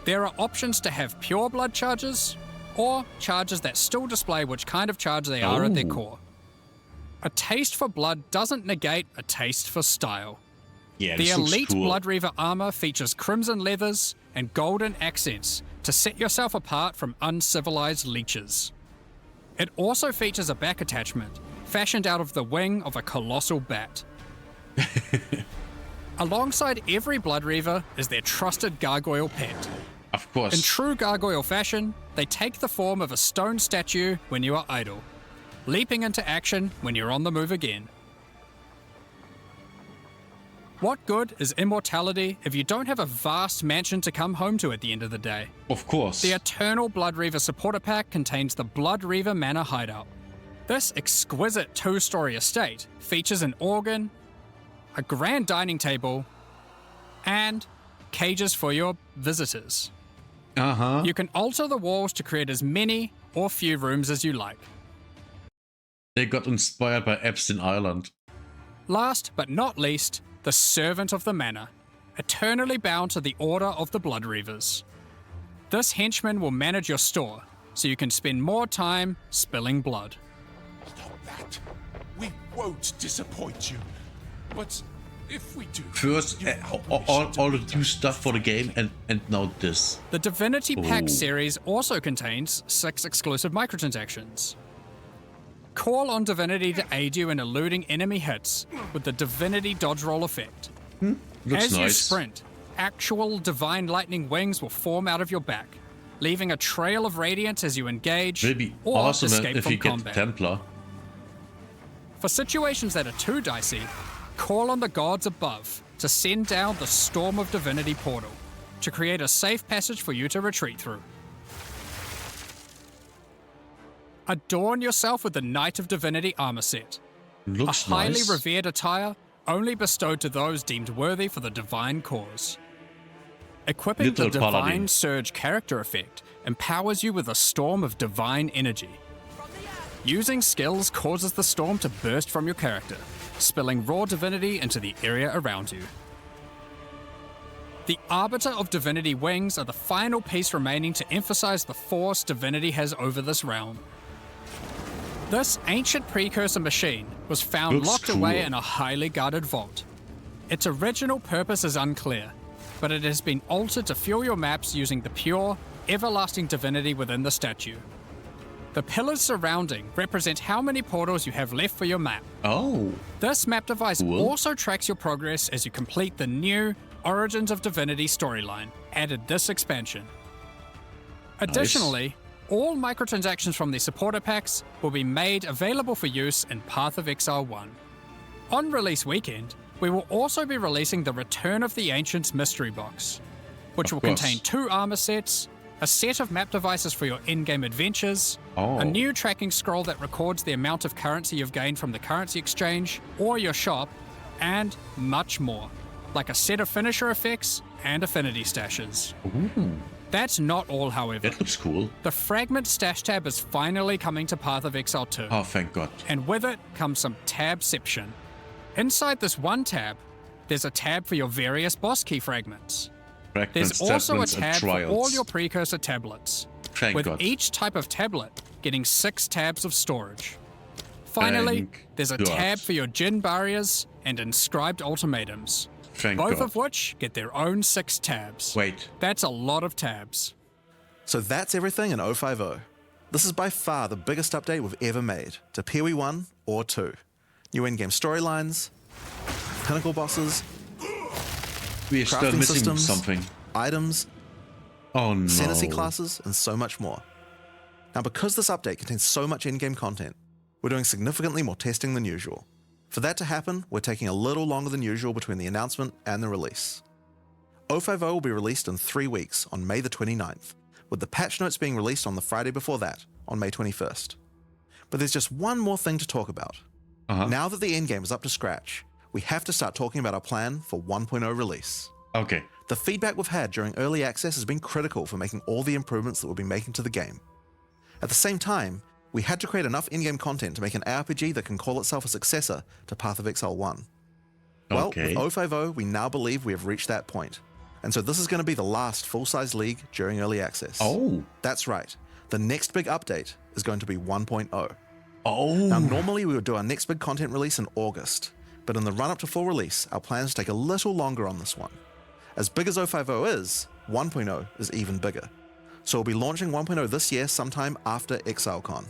There are options to have pure blood charges, or charges that still display which kind of charge they are at their Oh. core. A taste for blood doesn't negate a taste for style. Yeah, The this looks Elite cool. Blood Reaver armor features crimson leathers and golden accents to set yourself apart from uncivilized leeches. It also features a back attachment, fashioned out of the wing of a colossal bat. Alongside every Blood Reaver is their trusted gargoyle pet. Of course. In true gargoyle fashion, they take the form of a stone statue when you are idle, leaping into action when you're on the move again. What good is immortality if you don't have a vast mansion to come home to at the end of the day? Of course. The Eternal Blood Reaver supporter pack contains the Blood Reaver Manor Hideout. This exquisite two-story estate features an organ, a grand dining table, and cages for your visitors. Uh-huh. You can alter the walls to create as many or few rooms as you like. They got inspired by Epstein Island. Last but not least, the Servant of the Manor, eternally bound to the Order of the Blood Reavers. This henchman will manage your store, so you can spend more time spilling blood. Stop that. We won't disappoint you. But if we do... First, all the new stuff for the game, and now this. The Divinity Pack Ooh. series also contains 6 exclusive microtransactions. Call on Divinity to aid you in eluding enemy hits with the Divinity Dodge Roll effect. Looks As you nice. sprint, actual divine lightning wings will form out of your back, leaving a trail of radiance as you engage Will be or awesome escape if from you get combat. Templar. For situations that are too dicey, call on the gods above to send down the Storm of Divinity portal to create a safe passage for you to retreat through. Adorn yourself with the Knight of Divinity armor set, Looks a highly nice. revered attire only bestowed to those deemed worthy for the divine cause. Equipping Little the Divine Paladin. Surge character effect empowers you with a storm of divine energy. Using skills causes the storm to burst from your character, spilling raw divinity into the area around you. The Arbiter of Divinity wings are the final piece remaining to emphasize the force divinity has over this realm. This ancient precursor machine was found Looks locked cool. away in a highly guarded vault. Its original purpose is unclear, but it has been altered to fuel your maps using the pure, everlasting divinity within the statue. The pillars surrounding represent how many portals you have left for your map. Oh, This map device Cool. also tracks your progress as you complete the new Origins of Divinity storyline, added this expansion. Additionally, all microtransactions from the supporter packs will be made available for use in Path of Exile 1. On release weekend, we will also be releasing the Return of the Ancients mystery box, which will course. contain 2 armor sets, a set of map devices for your in-game adventures, Oh. a new tracking scroll that records the amount of currency you've gained from the currency exchange or your shop, and much more, like a set of finisher effects and affinity stashes. That's not all, however. that looks cool. The Fragment Stash tab is finally coming to Path of Exile 2, Oh, thank God. and with it comes some tabception. Inside this one tab, there's a tab for your various boss key fragments. Fragments, There's also a tablets, and tab for all trials. your precursor tablets, Thank with God. each type of tablet getting 6 tabs of storage. Finally, Thank there's a God. tab for your Djinn barriers and inscribed ultimatums, Thank both God. of which get their own 6 tabs. Wait. That's a lot of tabs. So that's everything in 050. This is by far the biggest update we've ever made to PoE 1 or 2. New in-game storylines, pinnacle bosses, We're still crafting missing systems, something. items, Oh no. Fantasy classes, and so much more. Now, because this update contains so much in-game content, we're doing significantly more testing than usual. For that to happen, we're taking a little longer than usual between the announcement and the release. 050 will be released in 3 weeks on May the 29th, with the patch notes being released on the Friday before that, on May 21st. But there's just one more thing to talk about. Now that the endgame is up to scratch, we have to start talking about our plan for 1.0 release. Okay. The feedback we've had during early access has been critical for making all the improvements that we'll be making to the game. At the same time, we had to create enough in-game content to make an RPG that can call itself a successor to Path of Exile 1. Well, Okay. with 050, we now believe we have reached that point. And so this is going to be the last full-size league during early access. Oh. That's right. The next big update is going to be 1.0. Oh. Now, normally we would do our next big content release in August, but in the run-up to full release, our plans take a little longer on this one. As big as 050 is, 1.0 is even bigger. So we'll be launching 1.0 this year sometime after ExileCon.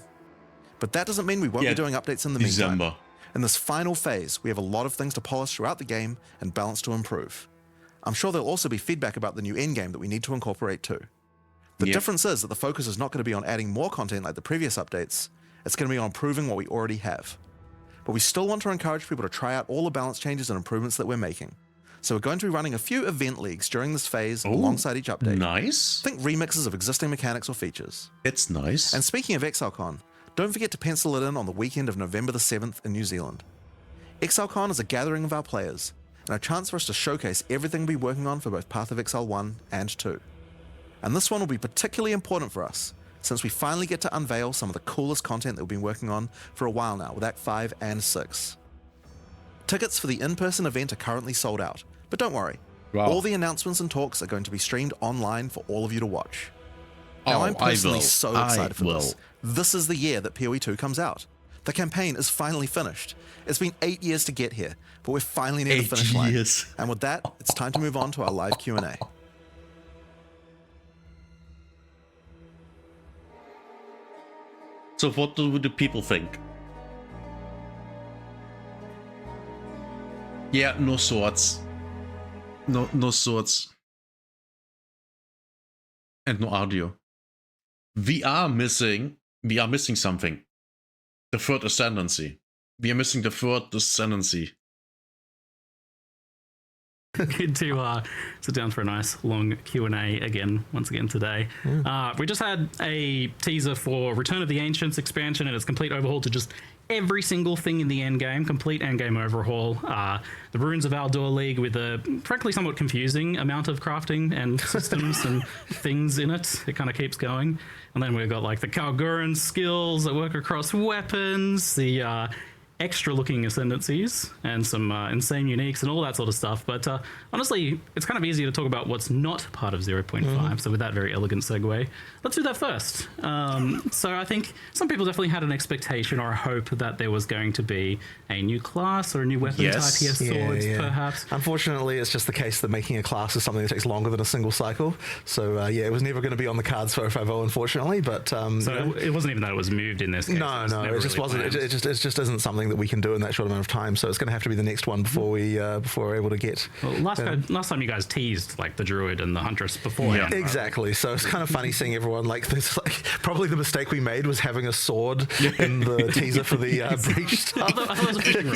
But that doesn't mean we won't Yeah, be doing updates in the December. meantime. In this final phase, we have a lot of things to polish throughout the game and balance to improve. I'm sure there'll also be feedback about the new endgame that we need to incorporate too. The Yep. difference is that the focus is not going to be on adding more content like the previous updates, it's going to be on improving what we already have. But we still want to encourage people to try out all the balance changes and improvements that we're making. So we're going to be running a few event leagues during this phase alongside each update. Nice. Think remixes of existing mechanics or features. It's nice. And speaking of ExileCon, don't forget to pencil it in on the weekend of November the 7th in New Zealand. ExileCon is a gathering of our players, and a chance for us to showcase everything we'll be working on for both Path of Exile 1 and 2. And this one will be particularly important for us, since we finally get to unveil some of the coolest content that we've been working on for a while now with Act 5 and 6. Tickets for the in-person event are currently sold out, but don't worry. Wow. All the announcements and talks are going to be streamed online for all of you to watch. Now, Oh, I'm personally I will. so excited for I this. This is the year that PoE 2 comes out. The campaign is finally finished. It's been 8 years to get here, but we're finally near the 8 finish line. years. And with that, it's time to move on to our live Q&A. So what do the people think? Yeah, no swords. No swords. And no audio. We are missing something. The third ascendancy. We are missing the third ascendancy. Good to sit down for a nice long Q&A once again today. We just had a teaser for Return of the Ancients expansion and its complete overhaul to just every single thing in the endgame, complete endgame overhaul. The Runes of Aldor League with a frankly somewhat confusing amount of crafting and systems and things in it. It kind of keeps going. And then we've got like the Kalguran skills that work across weapons, the extra looking ascendancies and some insane uniques and all that sort of stuff. But honestly, it's kind of easy to talk about what's not part of 0.5. So with that very elegant segue, let's do that first. So I think some people definitely had an expectation or a hope that there was going to be a new class or a new weapon type, swords perhaps. Unfortunately, it's just the case that making a class is something that takes longer than a single cycle. So it was never going to be on the cards for 050, unfortunately. But so it wasn't even that it was moved in this case. No, it just wasn't. It just isn't something that we can do in that short amount of time. So it's going to have to be the next one before we're able to get. Well, last time you guys teased like the druid and the huntress beforehand. Yeah, exactly. So it's kind of funny seeing everyone like this. Like probably the mistake we made was having a sword in the teaser for the breach stuff. I thought it was a fishing rod.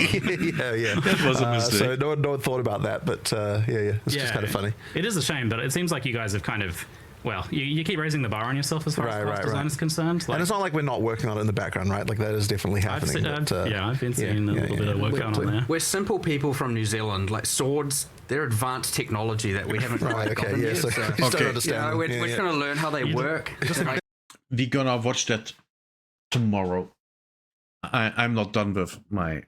yeah. That was a mistake. So no one thought about that, but it's just kind of funny. It is a shame, but it seems like you guys have kind of. Well, you keep raising the bar on yourself as far as class design is concerned. And it's not like we're not working on it in the background, right? Like that is definitely happening. I've been seeing a little bit of work going on there. We're simple people from New Zealand. Like swords, they're advanced technology that we haven't quite gotten yet. So So, don't understand. we're just going to learn how they work. We're gonna watch that tomorrow. I'm not done with my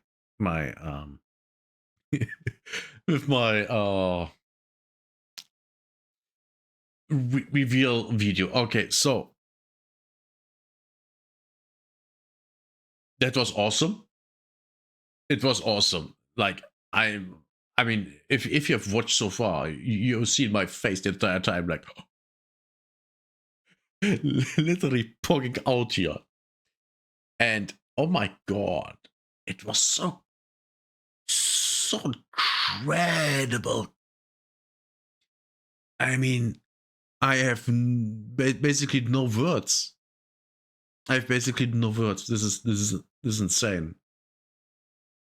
with my reveal video. Okay, so that was awesome. It was awesome. Like I mean, if you have watched so far, you've seen my face the entire time, like literally poking out here. And oh my god, it was so incredible. I mean, I have basically no words. I have basically no words. This is insane.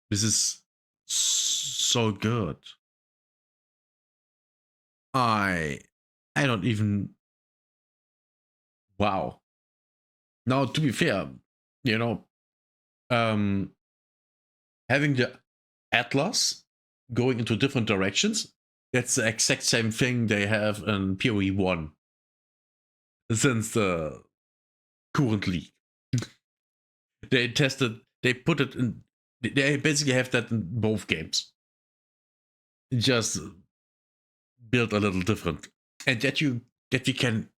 This is so good. I don't even. Wow. Now, to be fair, having the Atlas going into different directions. That's the exact same thing they have in PoE 1 since the current league. They put it in, they basically have that in both games. Just built a little different. And that you can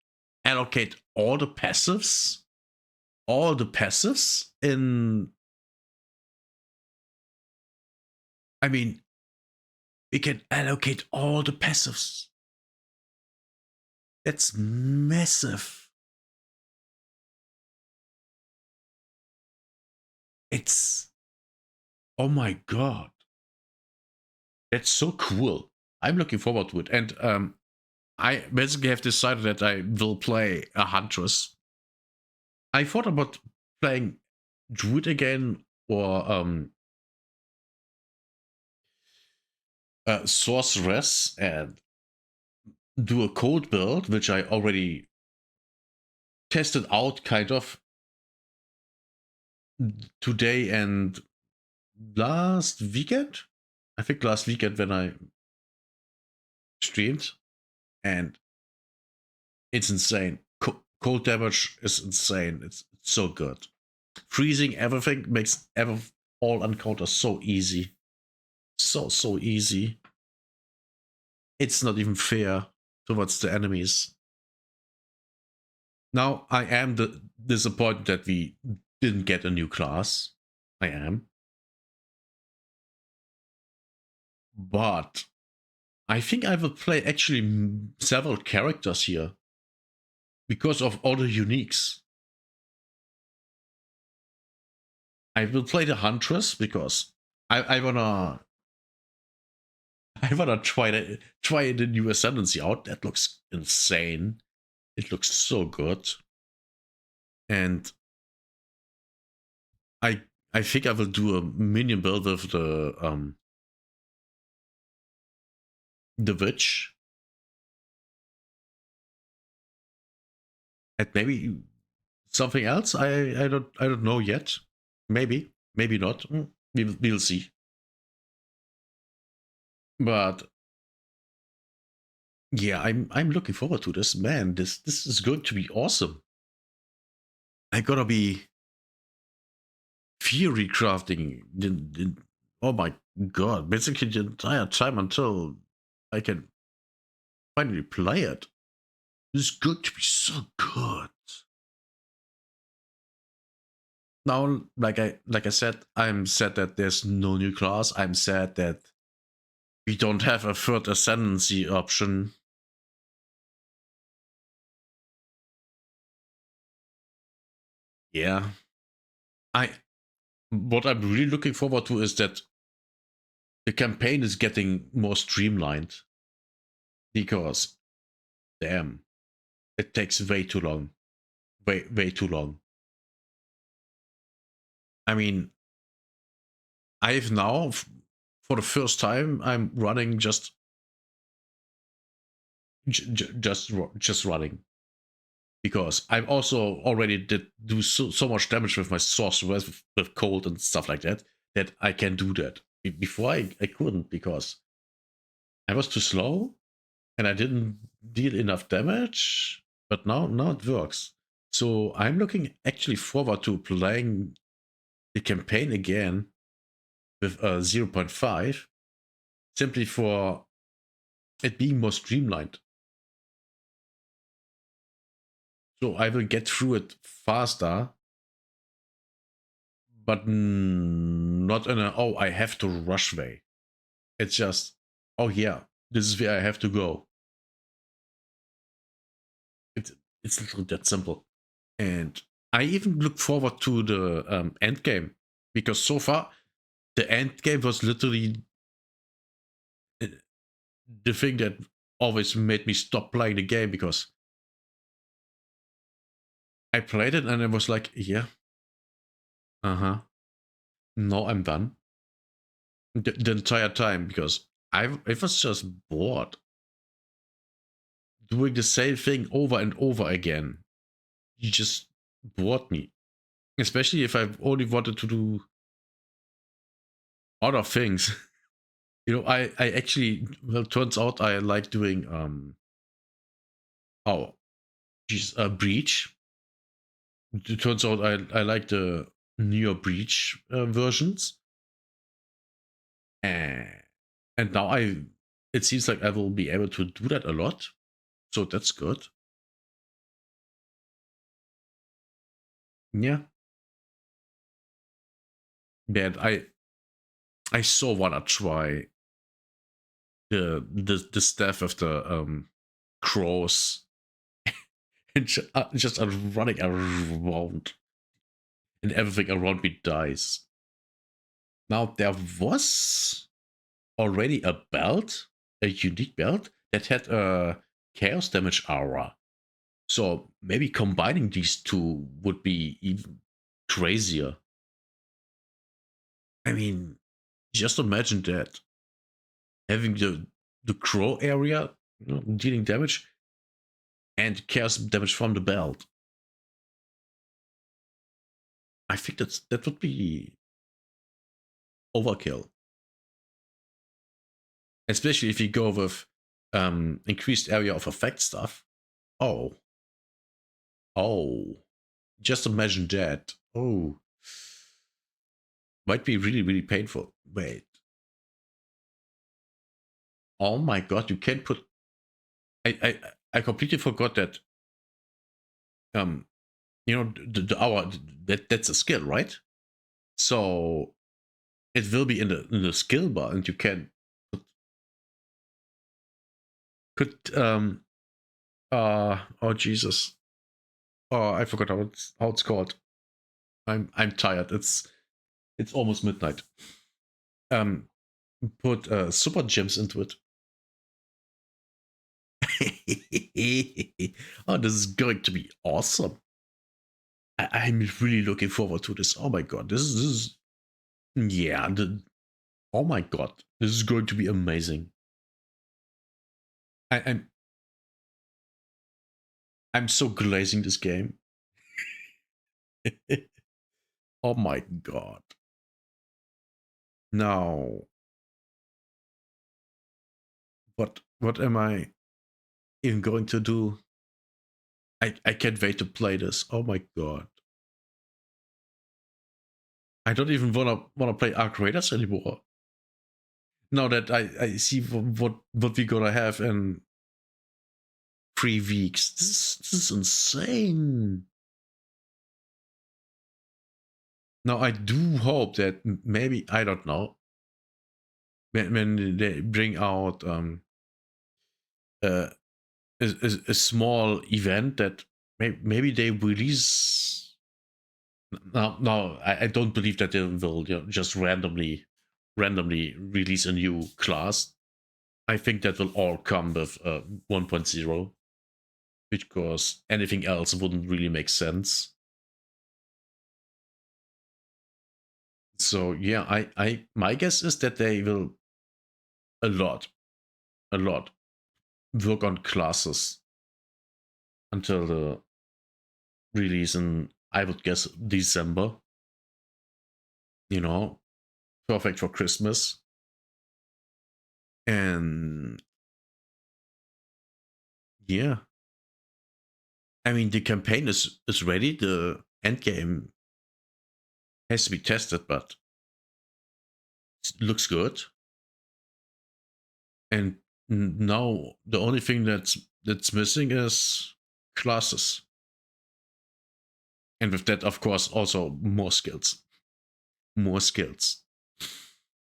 allocate all the passives in. I mean, we can allocate all the passives. That's massive. Oh my god. That's so cool. I'm looking forward to it. And I basically have decided that I will play a Huntress. I thought about playing Druid again or Sorceress and do a code build, which I already tested out kind of today and last weekend. I think last weekend when I streamed, and it's insane. Cold damage is insane. It's so good. Freezing everything makes all encounters so easy. So easy. It's not even fair towards the enemies. Now, I am disappointed that we didn't get a new class. I am. But I think I will play actually several characters here because of all the uniques. I will play the Huntress because I wanna try the new Ascendancy out. That looks insane. It looks so good. And I think I will do a minion build with the witch. And maybe something else. I don't know yet. Maybe not. We'll see. But yeah, I'm looking forward to this. Man, this is going to be awesome. I gotta be theory crafting. Oh my god, basically the entire time until I can finally play it. This is going to be so good. Now, like I said, I'm sad that there's no new class. I'm sad that we don't have a third ascendancy option. Yeah. What I'm really looking forward to is that the campaign is getting more streamlined. Because damn, it takes way too long. Way too long. I mean, I've now, for the first time, I'm running just running, because I'm also already did do so much damage with my sorceress with cold and stuff like that I can do that. Before I couldn't, because I was too slow and I didn't deal enough damage. But now it works. So I'm looking actually forward to playing the campaign again with 0.5, simply for it being more streamlined. So I will get through it faster, but not in a, oh, I have to rush way. It's just, oh yeah, this is where I have to go. It's literally that simple. And I even look forward to the end game, because so far the end game was literally the thing that always made me stop playing the game, because I played it and I was like, yeah, no, I'm done. The entire time, because I was just bored doing the same thing over and over again. You just bored me, especially if I only wanted to do other things. You know, I actually, well, turns out I like doing Breach. It turns out I like the newer Breach versions, and now it seems like I will be able to do that a lot, so that's good. Yeah, but I so wanna try the stuff of the crows and just running around, and everything around me dies. Now there was already a belt, a unique belt that had a chaos damage aura. So maybe combining these two would be even crazier. I mean, just imagine that, having the crow area, you know, dealing damage, and chaos damage from the belt. I think that would be overkill. Especially if you go with increased area of effect stuff. Oh. Just imagine that. Oh. Might be really, really painful. Wait. Oh my god, you can't put... I completely forgot that you know, the hour, that's a skill, right? So it will be in the skill bar, and you can oh Jesus. Oh, I forgot how it's called. I'm tired. It's almost midnight. Put super gems into it. Oh, this is going to be awesome. I'm really looking forward to this. Oh my god, this is yeah. Oh my god, this is going to be amazing. I'm so glazing this game. Oh my god. Now, what am I even going to do? I can't wait to play this. Oh my god. I don't even wanna play Arc Raiders anymore. Now that I see what we're gonna have in 3 weeks. This is insane. Now I do hope that maybe, I don't know, when they bring out a small event that maybe they release. No, I don't believe that they will, you know, just randomly release a new class. I think that will all come with 1.0, because anything else wouldn't really make sense. So yeah, I my guess is that they will a lot work on classes until the release in, I would guess, December. You know, perfect for Christmas. And yeah, I mean, the campaign is ready. The end game has to be tested, but it looks good. And now the only thing that's missing is classes. And with that, of course, also more skills. More skills.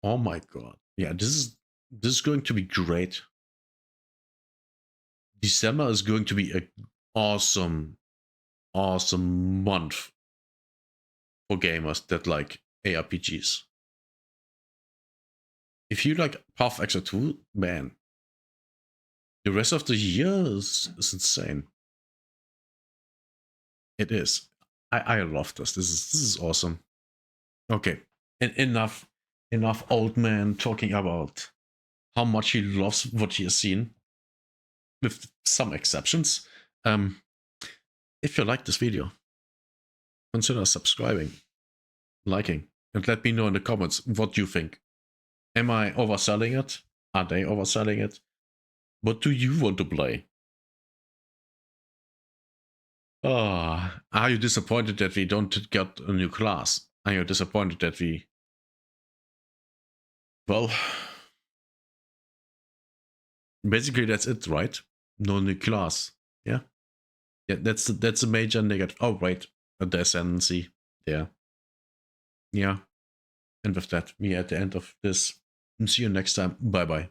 Oh my god. Yeah, this is going to be great. December is going to be an awesome month for gamers that like ARPGs. If you like Path of Exile 2, man, the rest of the year is insane. It is. I love this. This is awesome. Okay, and enough old man talking about how much he loves what he has seen, with some exceptions. If you like this video, consider subscribing, liking, and let me know in the comments what you think. Am I overselling it? Are they overselling it? What do you want to play? Are you disappointed that we don't get a new class? Are you disappointed that we... Well, basically that's it, right? No new class. Yeah, that's a major negative. Oh right, the ascendancy there. Yeah, and with that, we are at the end of this. See you next time. Bye bye.